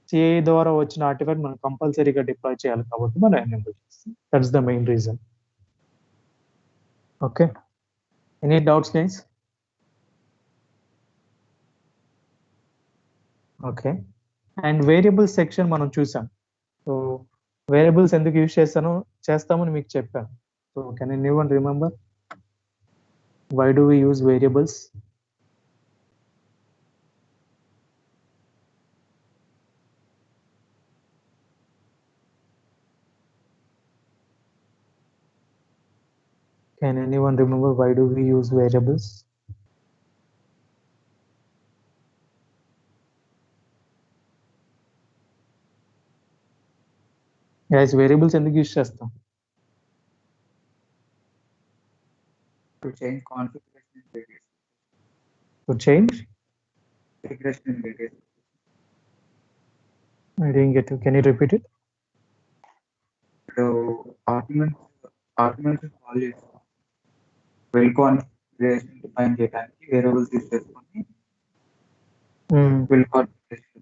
S1: సిఐ ద్వారా వచ్చిన ఆర్టిఫాక్ట్ మనం కంపల్సరీగా డిప్లాయ్ చేయాలి కాబట్టి మనం ఎనేబుల్ చేస్తాం. That's the main reason. Okay, any doubts guys? Okay, and variables section మనం చూసాం. సో వేరియబుల్స్ ఎందుకు యూజ్ చేస్తామని మీకు చెప్పాను. So can anyone remember why do we use variables? Can anyone remember why do we use variables? Guys, variables ఎందుకు use చేస్తాం?
S2: To change configuration in various.
S1: To change?
S2: Configuration in various.
S1: I didn't get you. Can you repeat it?
S2: So arguments call it well configuration define చేయడానికి variables use చేసుకొని well configuration.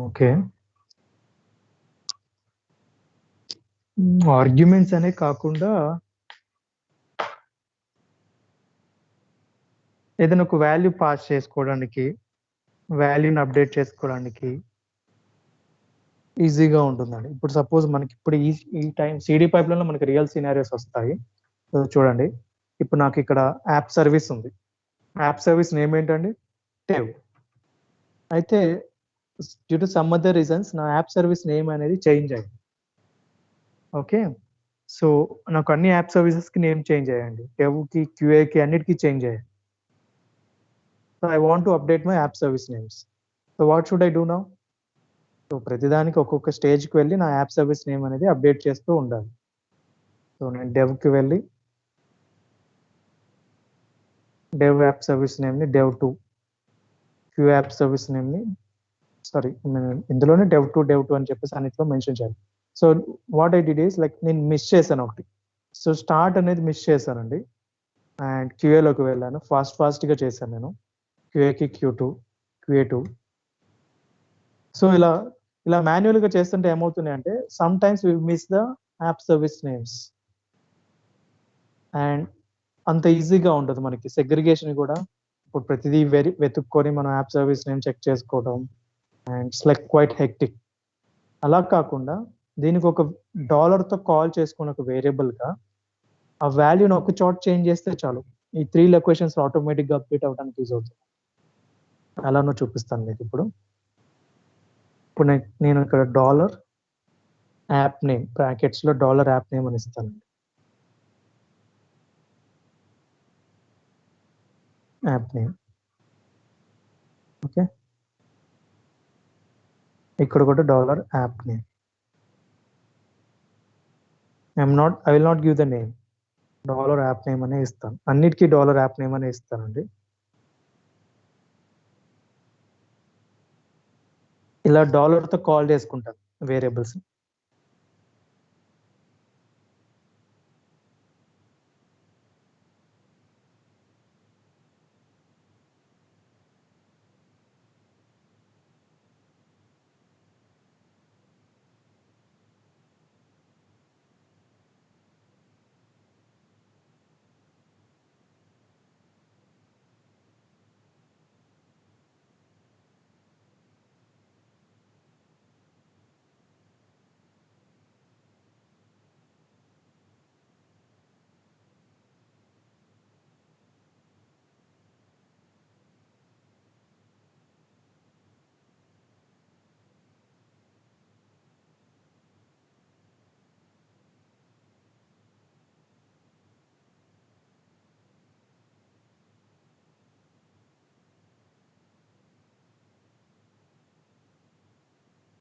S1: Okay, arguments అనే కాకుండా ఏదైనా ఒక value pass చేసుకోవడానికి, వాల్యూని update చేసుకోవడానికి ఈజీగా ఉంటుందండి. ఇప్పుడు సపోజ్ మనకి ఇప్పుడు ఈ టైం సిడి పైప్లైన్లో మనకి రియల్ సినారియోస్ వస్తాయి. చూడండి, ఇప్పుడు నాకు ఇక్కడ యాప్ సర్వీస్ ఉంది. యాప్ సర్వీస్ నేమ్ ఏంటండి? టెవ్. అయితే due to some other reasons నా యాప్ సర్వీస్ నేమ్ అనేది చేంజ్ అయ్యింది. ఓకే, సో నాకు అన్ని యాప్ సర్వీసెస్కి నేమ్ చేంజ్ అయ్యండి, టెవ్కి, క్యూఏకి, అన్నిటికీ చేంజ్ అయ్యాయి. So I want to update my app service names. So what should I do now? So ప్రతిదానికి ఒక్కొక్క స్టేజ్కి వెళ్ళి నా యాప్ సర్వీస్ నేమ్ అనేది అప్డేట్ చేస్తూ ఉండాలి. సో నేను డెవ్కి వెళ్ళి డెవ్ యాప్ సర్వీస్ నేమ్ని dev2, క్యూ యాప్ సర్వీస్ నేమ్ని ఇందులోనే dev2 అని చెప్పేసి అన్నిట్లో మెన్షన్ చేయాలి. So what I did is like నేను మిస్ చేశాను ఒకటి. సో స్టార్ట్ అనేది మిస్ చేశానండి. అండ్ క్యూఏలోకి వెళ్ళాను, ఫాస్ట్గా చేశాను నేను. క్యూఏకి క్యూఏ2. సో ఇలా మాన్యువల్గా చేస్తుంటే ఏమవుతున్నాయి అంటే some times we miss the app service names. And అంత ఈజీగా ఉంటుంది మనకి సెగ్రిగేషన్ కూడా. ఇప్పుడు ప్రతిదీ వెతుక్కొని మనం యాప్ సర్వీస్ నేమ్ చెక్ చేసుకోవడం and it's like quite hectic. అలా కాకుండా దీనికి ఒక డాలర్తో కాల్ చేసుకున్న ఒక వేరియబుల్గా ఆ వాల్యూని ఒక చోట చేంజ్ చేస్తే చాలు, ఈ 3 లొకేషన్స్ ఆటోమేటిక్గా అప్డేట్ అవడానికి యూజ్ అవుతుంది. అలానో చూపిస్తాను మీకు ఇప్పుడు. నేను ఇక్కడ డాలర్ యాప్ నేమ్ బ్రాకెట్స్లో డాలర్ యాప్ నేమ్ అని ఇస్తానండి. App name. ఓకే, ఇక్కడ కూడా dollar app name. I will not give the name, dollar app name అనే ఇస్తాను. అన్నిటికీ డాలర్ యాప్ నేమ్ అనే ఇస్తానండి. ఇలా డాలర్తో కాల్ చేసుకుంటాను వేరియబుల్స్.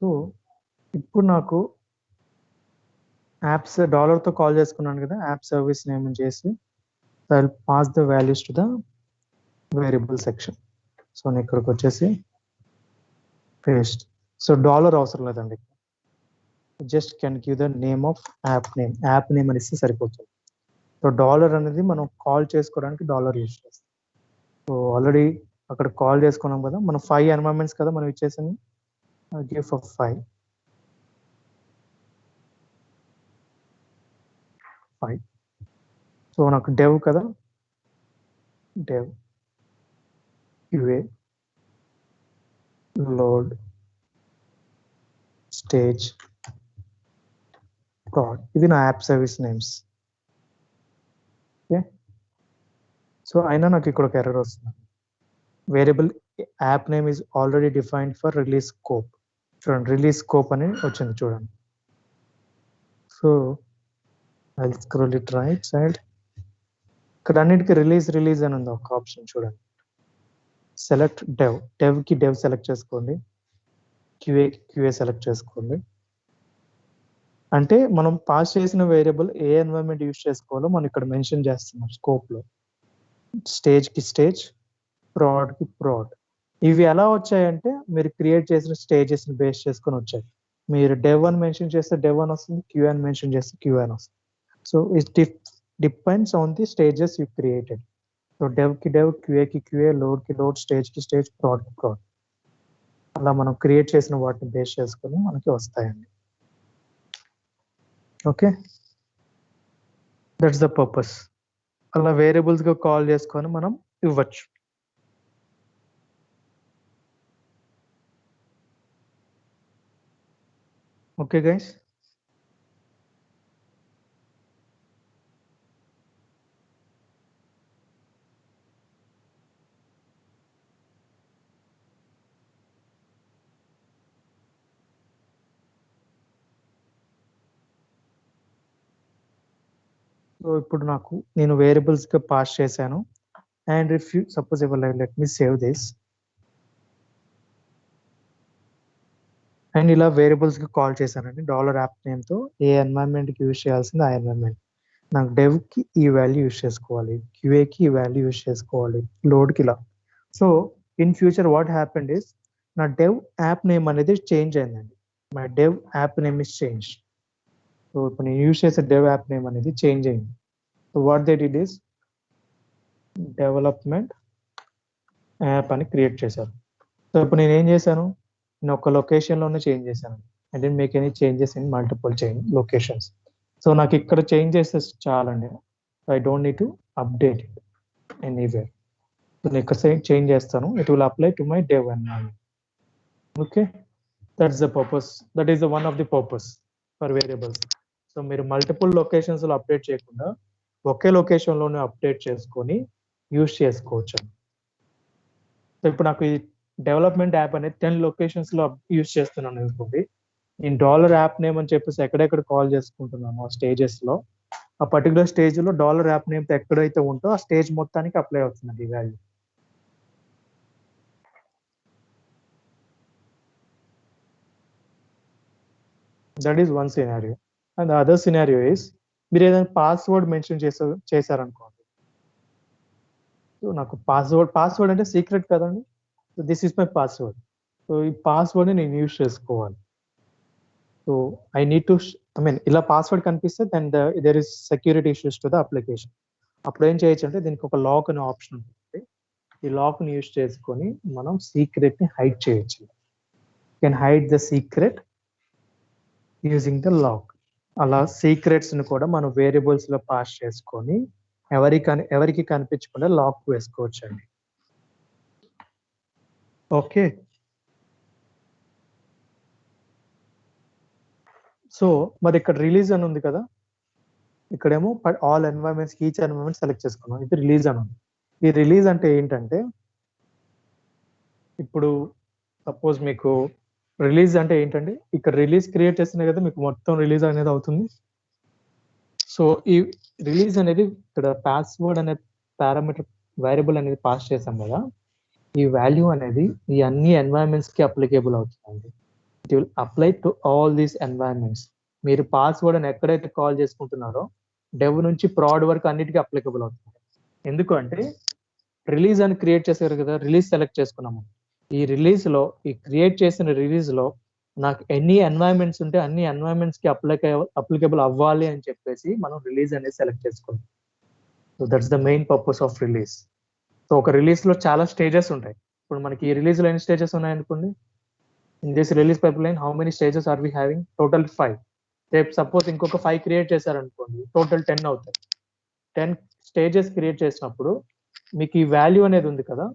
S1: సో ఇప్పుడు నాకు యాప్స్ డాలర్తో కాల్ చేసుకున్నాను కదా, యాప్ సర్వీస్ నేమ్ చేసి I will pass the values to the variable section. So నేను ఇక్కడికి వచ్చేసి పేస్ట్. సో డాలర్ అవసరం లేదండి, just can give the name of app name అని ఇస్తే సరిపోతుంది. సో డాలర్ అనేది మనం కాల్ చేసుకోవడానికి డాలర్ యూజ్ చేస్తాం. సో ఆల్రెడీ అక్కడ కాల్ చేసుకున్నాం కదా, మనం 5 ఎన్వైరన్మెంట్స్ కదా మనం ఇచ్చేసింది, గివ్ ఫర్ 5. సో నాకు డెవ్ కదా, dev QA load stage prod. ఇది నా app service names. Okay, so అయినా నాకు ఇక్కడ ఒక ఎర్రర్ వస్తుంది. Variable app name is already defined for release scope. చూడండి, రిలీజ్ స్కోప్ అని వచ్చింది చూడండి. So I scroll it right side. ఇక్కడ అన్నిటికీ రిలీజ్ అని ఉంది ఒక ఆప్షన్ చూడండి. సెలెక్ట్ డెవ్కి డెవ్ సెలెక్ట్ చేసుకోండి, QA సెలెక్ట్ చేసుకోండి. అంటే మనం పాస్ చేసిన వేరియబుల్ ఏ ఎన్వైరన్మెంట్ యూజ్ చేసుకోవాలో మనం ఇక్కడ మెన్షన్ చేస్తున్నాం స్కోప్లో. స్టేజ్కి స్టేజ్, ప్రాడ్కి ప్రాడ్. ఇవి ఎలా వచ్చాయంటే మీరు క్రియేట్ చేసిన స్టేజెస్ని బేస్ చేసుకొని వచ్చాయి. మీరు డెవ్ అని మెన్షన్ చేస్తే డెవ్ అని వస్తుంది, QA అని మెన్షన్ చేస్తే QA అని వస్తుంది. So it depends on the stages you created. So డెవ్కి డెవ్, QAకి QA, లోడ్కి లోడ్, స్టేజ్కి స్టేజ్, ప్రాడ్కి ప్రాడ్. అలా మనం క్రియేట్ చేసిన వాటిని బేస్ చేసుకొని మనకి వస్తాయండి. Okay, that's the purpose. అలా వేరియబుల్స్గా కాల్ చేసుకొని మనం ఇవ్వచ్చు. ఓకే గైస్, సో ఇప్పుడు నాకు నేను వేరియబుల్స్గా పాస్ చేశాను. And if you suppose let me save this. And ఇలా వేరియబుల్స్కి కాల్ చేశానండి డాలర్ యాప్ నేమ్తో. ఏ ఎన్వైరన్మెంట్కి యూజ్ చేయాల్సింది ఆ ఎన్వైరన్మెంట్. నాకు డెవ్కి ఈ వాల్యూ యూజ్ చేసుకోవాలి, QAకి ఈ వాల్యూ యూజ్ చేసుకోవాలి, లోడ్కి ఇలా. So in future what happened is నా డెవ్ యాప్ నేమ్ అనేది చేంజ్ అయిందండి. My dev app name is change. So ఇప్పుడు నేను యూజ్ చేసే డెవ్ యాప్ నేమ్ అనేది చేంజ్ అయింది. So what they did is development app అని క్రియేట్ చేశారు. సో ఇప్పుడు నేను ఏం చేశాను, నేను ఒక లొకేషన్లోనే చేంజ్ చేశాను. I don't make any changes in multiple locations. So నాకు ఇక్కడ చేంజ్ చేస్తే చాలండి, I don't need to update it anywhere. So నేను ఇక్కడ చేంజ్ చేస్తాను, it will apply to my dev environment. Okay, that's the purpose, that is the one of the purpose for variables. So మీరు multiple లొకేషన్స్లో update చేయకుండా ఒకే లొకేషన్లోనే update చేసుకొని use చేసుకోవచ్చు. So ఇప్పుడు నాకు ఈ డెవలప్మెంట్ యాప్ అనేది 10 లొకేషన్స్లో యూజ్ చేస్తున్నాను అనుకోండి. నేను డాలర్ యాప్ నేమ్ అని చెప్పేసి ఎక్కడెక్కడ కాల్ చేసుకుంటున్నాను ఆ స్టేజెస్లో, ఆ పర్టికులర్ స్టేజ్లో డాలర్ యాప్ నేమ్తో ఎక్కడైతే ఉంటో ఆ స్టేజ్ మొత్తానికి అప్లై అవుతుంది ఈ value. That is one scenario. And other scenario is మీరు ఏదైనా పాస్వర్డ్ మెన్షన్ చేశారనుకోండి. సో నాకు పాస్వర్డ్ అంటే సీక్రెట్ కదండి. So this is my password. So ఈ పాస్వర్డ్ని నేను యూజ్ చేసుకోవాలి. సో ఐ నీడ్ టు ఇలా పాస్వర్డ్ కనిపిస్తే then there is security issues to the application. అప్పుడు ఏం చేయొచ్చు అంటే దీనికి ఒక లాక్ అనే ఆప్షన్ ఉంటుంది. ఈ లాక్ని యూజ్ చేసుకొని మనం సీక్రెట్ని హైడ్ చేయొచ్చు. Can hide the secret using the lock. అలా సీక్రెట్స్ని కూడా మనం వేరియబుల్స్లో పాస్ చేసుకొని ఎవరికి కనిపించకుండా లాక్ వేసుకోవచ్చు అండి. ఓకే, సో మరి ఇక్కడ రిలీజ్ అని ఉంది కదా, ఇక్కడేమో all environments each environment select చేసుకున్నాం. ఇది రిలీజ్ అని ఉంది. ఈ రిలీజ్ అంటే ఏంటంటే ఇప్పుడు సపోజ్ మీకు రిలీజ్ అంటే ఏంటంటే ఇక్కడ రిలీజ్ క్రియేట్ చేస్తున్నా కదా, మీకు మొత్తం రిలీజ్ అనేది అవుతుంది. సో ఈ రిలీజ్ అనేది ఇక్కడ పాస్వర్డ్ అనే పారామీటర్ వేరియబుల్ అనేది పాస్ చేసాం కదా, ఈ వాల్యూ అనేది ఈ అన్ని ఎన్వైరన్మెంట్స్కి అప్లికేబుల్ అవుతుందండి. It will apply to all these environments. మీరు పాస్వర్డ్ అని ఎక్కడైతే కాల్ చేసుకుంటున్నారో డెవ్ నుంచి ప్రాడ్ వరకు అన్నిటికీ అప్లికబుల్ అవుతుంది. ఎందుకు అంటే రిలీజ్ అని క్రియేట్ చేశారు కదా, రిలీజ్ సెలెక్ట్ చేసుకున్నాము. ఈ రిలీజ్ లో, ఈ క్రియేట్ చేసిన రిలీజ్ లో నాకు ఎన్ని ఎన్వైరన్మెంట్స్ ఉంటే అన్ని ఎన్వైరన్మెంట్స్ కి అప్లికబుల్ అవ్వాలి అని చెప్పేసి మనం రిలీజ్ అనేది సెలెక్ట్ చేసుకున్నాం. So that's the main purpose of release. So ఒక రిలీజ్ లో చాలా స్టేజెస్ ఉంటాయి. ఇప్పుడు మనకి ఈ రిలీజ్ లో ఎన్ని స్టేజెస్ ఉన్నాయి అనుకోండి. In this release pipe line how many stages are we having? Total 5. రేపు సపోజ్ ఇంకొక 5 క్రియేట్ చేశారనుకోండి, టోటల్ 10 అవుతాయి. 10 స్టేజెస్ క్రియేట్ చేసినప్పుడు మీకు ఈ వాల్యూ అనేది ఉంది కదా,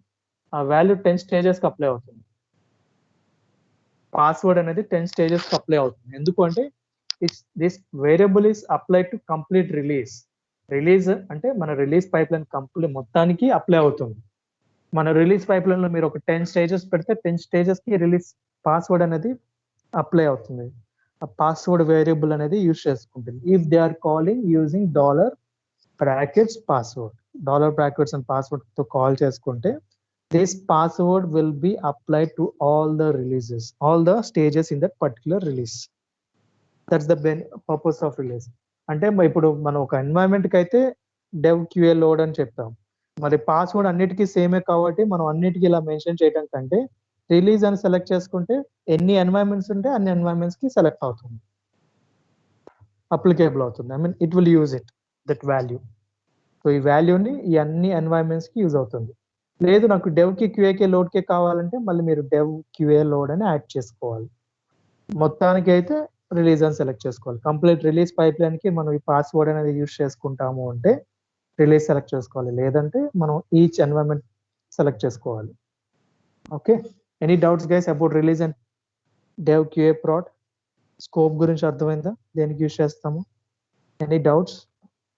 S1: ఆ వాల్యూ 10 స్టేజెస్ కి అప్లై అవుతుంది. పాస్వర్డ్ అనేది 10 స్టేజెస్ కి అప్లై అవుతుంది. ఎందుకు అంటే this variable is apply to complete release. Release అంటే మన రిలీజ్ పైప్ లైన్ కంప్లీట్ మొత్తానికి అప్లై అవుతుంది. మన రిలీజ్ పైప్ లైన్ లో మీరు ఒక 10 స్టేజెస్ పెడితే 10 స్టేజెస్ కి రిలీజ్ పాస్వర్డ్ అనేది అప్లై అవుతుంది. ఆ పాస్వర్డ్ వేరియబుల్ అనేది యూజ్ చేసుకుంటుంది. If they are calling using $brackets password, $brackets and password తో కాల్ చేసుకుంటే this password will be applied to all the releases, all the stages in that particular release. That's the purpose of release. అంటే ఇప్పుడు మనం ఒక environment కి అయితే dev QA load అని చెప్తాం. మరి పాస్వర్డ్ అన్నిటికీ సేమే కాబట్టి మనం అన్నిటికీ ఇలా మెన్షన్ చేయడం కంటే రిలీజ్ అని సెలెక్ట్ చేసుకుంటే ఎన్ని ఎన్వైరన్మెంట్స్ ఉంటే అన్ని ఎన్వైరన్మెంట్స్ కి సెలెక్ట్ అవుతుంది, అప్లికేబుల్ అవుతుంది. I mean it will use it that value. So ఈ వాల్యూని ఈ అన్ని ఎన్వైరన్మెంట్స్ కి యూజ్ అవుతుంది. లేదు నాకు డెవ్ కి క్యూఏకే లోడ్ కే కావాలంటే మళ్ళీ మీరు డెవ్ క్యూఏ లోడ్ అని యాడ్ చేసుకోవాలి. మొత్తానికి అయితే రిలీజ్ అని సెలెక్ట్ చేసుకోవాలి. కంప్లీట్ రిలీజ్ పైప్ లైన్ కి మనం ఈ పాస్వర్డ్ అనేది యూజ్ చేసుకుంటాము అంటే రిలీజ్ సెలెక్ట్ చేసుకోవాలి, లేదంటే మనం ఈచ్ ఎన్వైరన్మెంట్ సెలెక్ట్ చేసుకోవాలి. Okay, any doubts guys about release and dev QA proud? Scope గురించి అర్థమైందా, దేనికి యూజ్ చేస్తాము? Any doubts?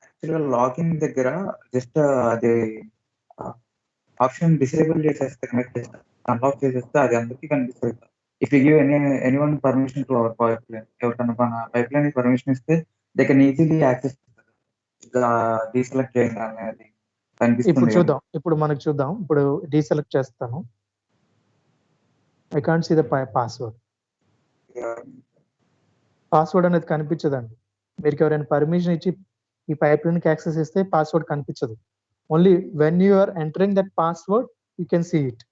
S2: యాక్చువల్గా లాగిన్ దగ్గర జస్ట్ అది ఆప్షన్ డిసేబుల్ చేసేస్తే, కనెక్ట్ చేస్తే, అన్లాక్ చేసేస్తే అది అందరికీ కనిపిస్తుంది. If you give anyone permission to our pipe line, ఎవరికైనా మన పైప్ లైన్ పర్మిషన్ ఇస్తే they can easily access deselect చేయండి అనేది కనిపిస్తుంది.
S1: ఇప్పుడు చూద్దాం, ఇప్పుడు మనకు చూద్దాం. ఇప్పుడు డీసెలెక్ట్ చేస్తాను. I can't see the password. Password అనేది కనిపించదండి. మీరు ఎవరైనా పర్మిషన్ ఇచ్చి ఈ పైప్ లైన్ కి యాక్సెస్ ఇస్తే పాస్వర్డ్ కనిపించదు. Only when you are entering that password you can see it.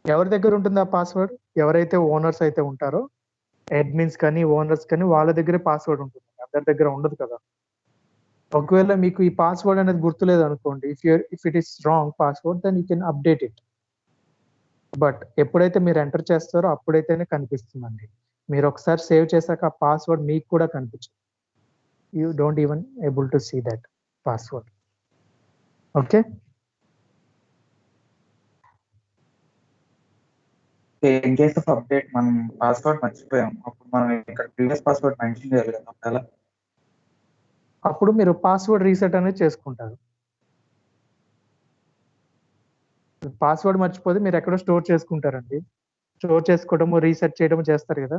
S1: ఎవరి దగ్గర ఉంటుంది ఆ పాస్వర్డ్? ఎవరైతే ఓనర్స్ అయితే ఉంటారో, అడ్మిన్స్ కానీ ఓనర్స్ కానీ వాళ్ళ దగ్గరే పాస్వర్డ్ ఉంటుంది, అందరి దగ్గర ఉండదు కదా. ఒకవేళ మీకు ఈ పాస్వర్డ్ అనేది గుర్తులేదు అనుకోండి, if it is wrong password then you can update it. But ఎప్పుడైతే మీరు ఎంటర్ చేస్తారో అప్పుడైతేనే కనిపిస్తుందండి. మీరు ఒకసారి సేవ్ చేశాక ఆ పాస్వర్డ్ మీకు కూడా కనిపించదు. You don't even able to see that password. Okay,
S2: in case of update మనం పాస్వర్డ్ మర్చిపోయాం, అప్పుడు మనం ఇక్కడ ప్రీవియస్ పాస్వర్డ్ మెన్షన్ చేయాలి కదా, అలా
S1: అప్పుడు మీరు పాస్వర్డ్ రీసెట్ అనేది చేసుకుంటారు. పాస్వర్డ్ మర్చిపోతే మీరు ఎక్కడో స్టోర్ చేసుకుంటారండి. స్టోర్ చేసుకోవడము రీసెట్ చేయడం చేస్తారు కదా.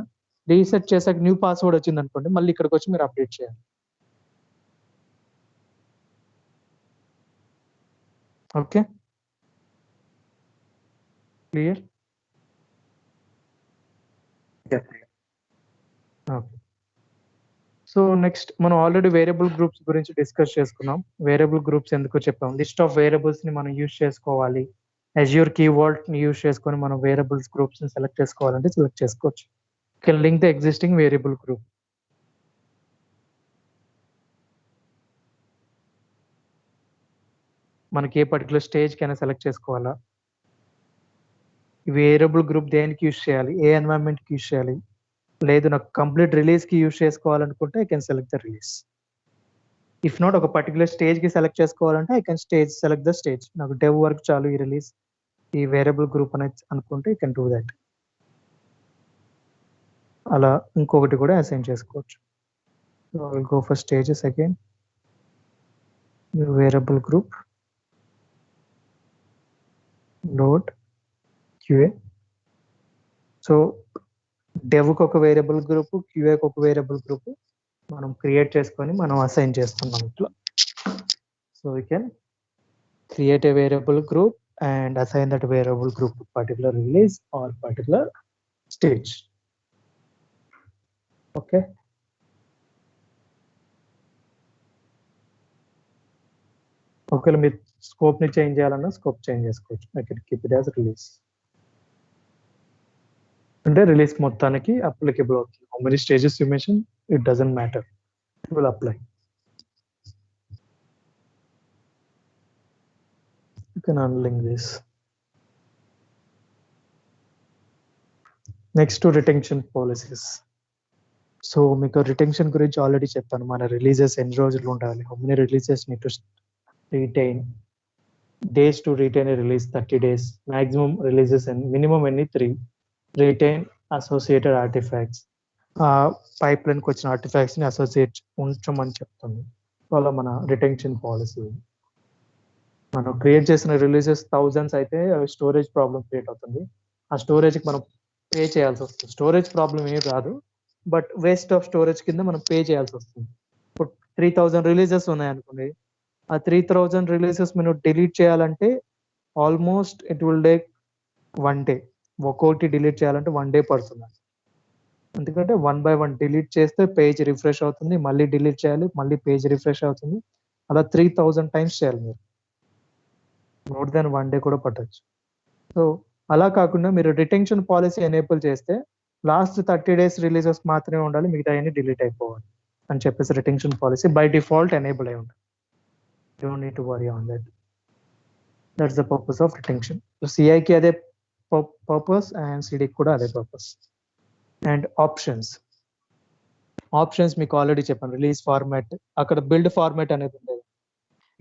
S1: రీసెట్ చేసాక న్యూ పాస్వర్డ్ వచ్చింది అనుకోండి, మళ్ళీ ఇక్కడికి వచ్చి మీరు అప్డేట్ చేయాలి. Okay, clear? Okay, so next మనం ఆల్రెడీ వేరియబుల్ గ్రూప్స్ గురించి డిస్కస్ చేసుకున్నాం. వేరియబుల్ గ్రూప్స్ ఎందుకు చెప్పాం? లిస్ట్ ఆఫ్ వేరియబుల్స్ ని మనం యూజ్ చేసుకోవాలి. అజ్యూర్ కీవర్డ్ ని యూజ్ చేసుకొని మనం వేరియబుల్స్ గ్రూప్స్ ని సెలెక్ట్ చేసుకోవాలంటే సెలెక్ట్ చేసుకోవచ్చు. Can link the existing variable group. మనకి ఏ పర్టికులర్ స్టేజ్ కైనా సెలెక్ట్ చేసుకోవాలా, వేరియబుల్ గ్రూప్ దేనికి యూజ్ చేయాలి, ఏ ఎన్వైరన్మెంట్ కి యూజ్ చేయాలి, లేదు నాకు కంప్లీట్ రిలీజ్ కి యూజ్ చేసుకోవాలనుకుంటే I can select the release. If not ఒక పర్టికులర్ స్టేజ్ కి సెలెక్ట్ చేసుకోవాలంటే I can select the stage. నాకు డెవ్ వర్క్ చాలు ఈ రిలీజ్ ఈ వేరియబుల్ గ్రూప్ అనేది అనుకుంటే యూ కెన్ డూ దట్. అలా ఇంకొకటి కూడా అసైన్ చేసుకోవచ్చు. Will go for stages again. Variable group, load QA. So డెవ్కి ఒక వేరియబుల్ గ్రూప్, క్యూఏకి ఒక వేరియబుల్ గ్రూప్ మనం క్రియేట్ చేసుకొని మనం అసైన్ చేస్తున్నాం ఇట్లా. So we can create a variable group and assign that variable group to particular release or particular stage. Okay. ఒకవేళ మీరు స్కోప్ ని చేంజ్ చేయాలన్నా స్కోప్ చేంజ్ చేసుకోవచ్చు. I can keep it as release. అంటే రిలీజ్ మొత్తానికి applicable అవుతుంది. How many stages you mention it doesn't matter, it will apply. You can unlink this. Next retention policies. So మీకు retention గురించి already చెప్పాను. మన releases ఎన్ని రోజులు ఉండాలి, how many releases need to retain, days to retain a release 30 days, maximum releases and minimum any 3, retain associated artifacts. Pipeline కి వచ్చిన artefacts ని అసోసియేట్ ఉంచమని చెప్తుంది. అలా మన రిటెన్షన్ పాలసీ. మనం క్రియేట్ చేసిన రిలీజెస్ థౌజండ్స్ అయితే స్టోరేజ్ ప్రాబ్లం క్రియేట్ అవుతుంది. ఆ స్టోరేజ్ కి మనం పే చేయాల్సి వస్తుంది. స్టోరేజ్ ప్రాబ్లం ఏం రాదు, బట్ వేస్ట్ ఆఫ్ స్టోరేజ్ కింద మనం పే చేయాల్సి వస్తుంది. ఇప్పుడు 3000 రిలీజెస్ ఉన్నాయనుకోండి, ఆ 3000 రిలీజెస్ మనం డిలీట్ చేయాలంటే almost it will take 1 day. ఒక్కొక్కటి డిలీట్ చేయాలంటే 1 day పడుతుంది. ఎందుకంటే 1 by 1 డిలీట్ చేస్తే పేజ్ రిఫ్రెష్ అవుతుంది, మళ్ళీ డిలీట్ చేయాలి, మళ్ళీ పేజ్ రిఫ్రెష్ అవుతుంది. అలా 3000 టైమ్స్ చేయాలి మీరు. మోర్ దాన్ 1 day కూడా పట్టచ్చు. సో అలా కాకుండా మీరు రిటెన్షన్ పాలసీ ఎనేబుల్ చేస్తే లాస్ట్ 30 days రిలీజెస్ మాత్రమే ఉండాలి, మిగతా అన్ని డిలీట్ అయిపోవాలి అని చెప్పేసి retention policy by default enable అయి ఉంటుంది. You don't need to worry on that. That's the purpose of retention. So CI ki ade purpose and CD kuda ade purpose. And options మీకు ఆల్రెడీ చెప్పాను. Release format, అక్కడ build format అనేది ఉండేది,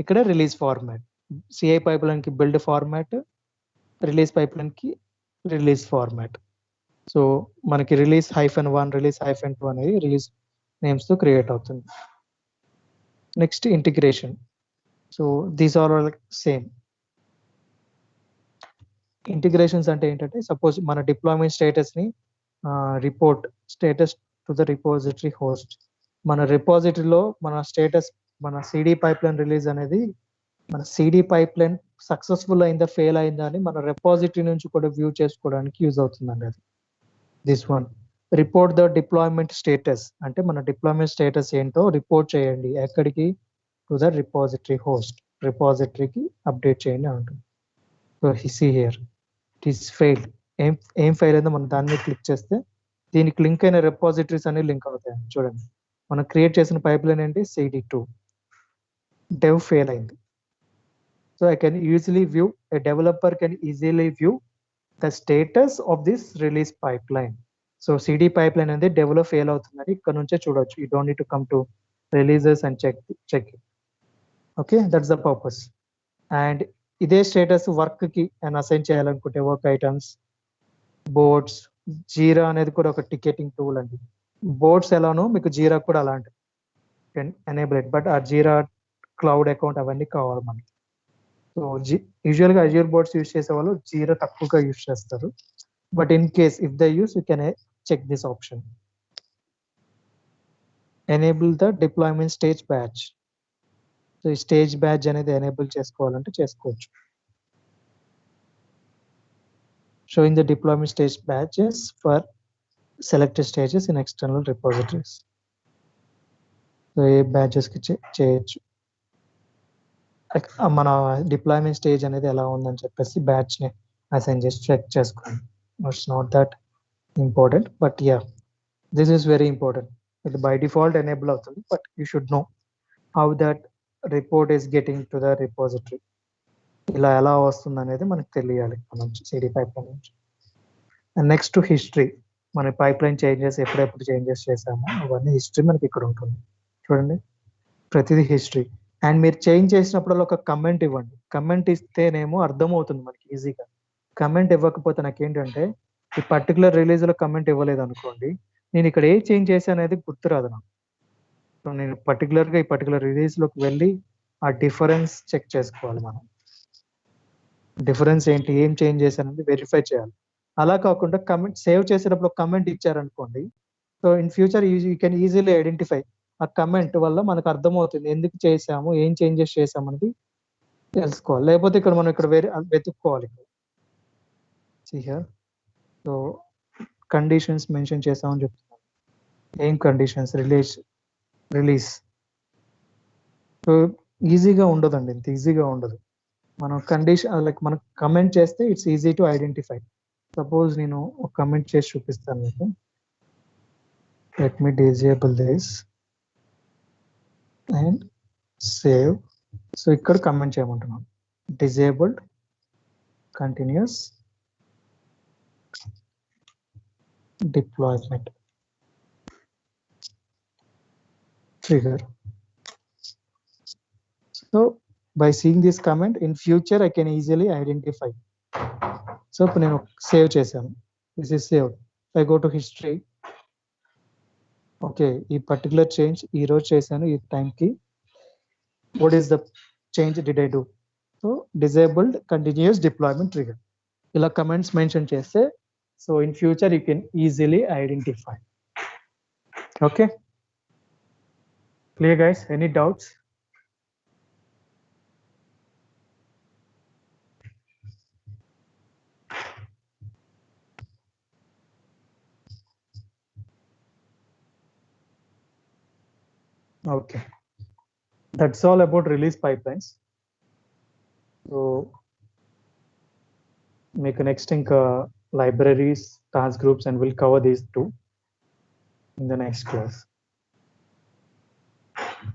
S1: ఇక్కడ release format. CI pipeline కి build format, release pipeline కి release format. So మనకి release -1, release -2 అనేది రిలీజ్ నేమ్స్ తో క్రియేట్ అవుతుంది. Next integration. So these are all same. Integrations అంటే ఏంటంటే, సపోజ్ మన డిప్లాయ్మెంట్ స్టేటస్ ని report status to the repository host. మన రిపోజిటరీలో మన స్టేటస్, మన సిడి పైప్లైన్ రిలీజ్ అనేది మన సిడి పైప్లైన్ సక్సెస్ఫుల్ అయిందా ఫెయిల్ అయిందా అని మన రిపోజిటరీ నుంచి కూడా వ్యూ చేసుకోవడానికి యూజ్ అవుతుందండి అది. This one report the deployment status అంటే మన డిప్లాయ్మెంట్ స్టేటస్ ఏంటో రిపోర్ట్ చేయండి. ఎక్కడికి? To the repository host. రిపోజిటరీకి అప్డేట్ చేయండి అంటుంది. So see here it is fail. ఏం ఫెయిల్ అయిందో మనం దాని మీద క్లిక్ చేస్తే దీనికి లింక్ అయిన రిపోజిటరీస్ అన్ని లింక్ అవుతాయి. చూడండి, మనం క్రియేట్ చేసిన పైప్లైన్ ఏంటి? CD2. డెవ్ ఫెయిల్ అయింది. So I can easily view, a developer can easily view the status of this release pipeline. So CD pipeline అనేది డెవలప్ ఫెయిల్ అవుతుందని ఇక్కడ నుంచే చూడొచ్చు. You don't need to come to releases and check it. Okay, that's the purpose. And ఇదే status work కి and assign చేయాలనుకుంటే work items, boards, Jira అనేది కూడా ఒక టికెటింగ్ టూల్ అండి. బోర్డ్స్ ఎలానో మీకు జీరా కూడా అలాంటిది ఎనేబుల్ ఇట్. బట్ ఆ జీరా క్లౌడ్ అకౌంట్ అవన్నీ కావాలి మనకి. సో యూజువల్గా అజ్యూర్ బోర్డ్స్ యూజ్ చేసే వాళ్ళు జీరా తక్కువగా యూజ్ చేస్తారు. But in case if the use you can check this option. Enable the deployment stage badge. So ఈ స్టేజ్ బ్యాచ్ అనేది ఎనేబుల్ చేసుకోవాలంటే చేసుకోవచ్చు. Showing the deployment stage badges for selected stages in external repositories. So ఏ badges కి చేయొచ్చు. మన deployment stage అనేది ఎలా ఉందని చెప్పేసి బ్యాచ్ ని అసైన్ చేసి చెక్ చేసుకోండి. It's not that important, but yeah this is very important. ఇది బై డిఫాల్ట్ ఎనేబుల్ అవుతుంది, but you should know how that report is getting to the repository. ఇలా ఎలా వస్తుంది అనేది మనకు తెలియాలి మనం సిడి పైప్లైన్ నుంచి. And next history. మన పైప్లైన్ చేంజెస్ ఎప్పుడెప్పుడు చేంజెస్ చేసామో అవన్నీ హిస్టరీ మనకి ఇక్కడ ఉంటుంది. చూడండి, ప్రతిదీ హిస్టరీ. అండ్ మీరు చేంజ్ చేసినప్పుడు ఒక కమెంట్ ఇవ్వండి. కమెంట్ ఇస్తేనేమో అర్థమవుతుంది మనకి ఈజీగా. కమెంట్ ఇవ్వకపోతే నాకేంటంటే ఈ పర్టికులర్ రిలీజ్ లో కమెంట్ ఇవ్వలేదు అనుకోండి, నేను ఇక్కడ ఏ చేంజ్ చేశాను అనేది గుర్తురాదు నాకు. సో నేను పర్టికులర్గా ఈ పర్టికులర్ రిలీజ్ లోకి వెళ్ళి ఆ డిఫరెన్స్ చెక్ చేసుకోవాలి. మనం డిఫరెన్స్ ఏంటి, ఏం చేంజ్ చేశానని వెరిఫై చేయాలి. అలా కాకుండా కమెంట్ సేవ్ చేసేటప్పుడు కమెంట్ ఇచ్చారనుకోండి, so in future you can easily identify. ఆ కమెంట్ వల్ల మనకు అర్థమవుతుంది ఎందుకు చేసాము, ఏం చేంజెస్ చేసాము అనేది తెలుసుకోవాలి. లేకపోతే ఇక్కడ మనం ఇక్కడ వేరే వెతుక్కోవాలి. సో కండిషన్స్ మెన్షన్ చేసామని చెప్తున్నాను. ఏం కండిషన్స్? రిలీజ్. సో ఈజీగా ఉండదండి, ఇంత ఈజీగా ఉండదు. మనం కండిషన్ లైక్ మనం కమెంట్ చేస్తే it's easy to identify. Suppose నేను ఒక కమెంట్ చేసి చూపిస్తాను మీకు. Let me disable this and save. So ఇక్కడ కమెంట్ చేయమంటున్నాను, disabled continuous deployment trigger. So by seeing this comment in future I can easily identify. So ఇప్పుడు నేను సేవ్ చేశాను, this is saved. If I go to history, okay, ఈ particular change ఈ రోజు చేశాను ఈ టైంకి. what is the change did I do? So disabled continuous deployment trigger. ఇలా కమెంట్స్ మెన్షన్ చేస్తే so in future you can easily identify. Okay, clear guys? Any doubts? Okay, that's all about release pipelines. So make a next thing libraries, task groups, and we'll cover these two in the next class.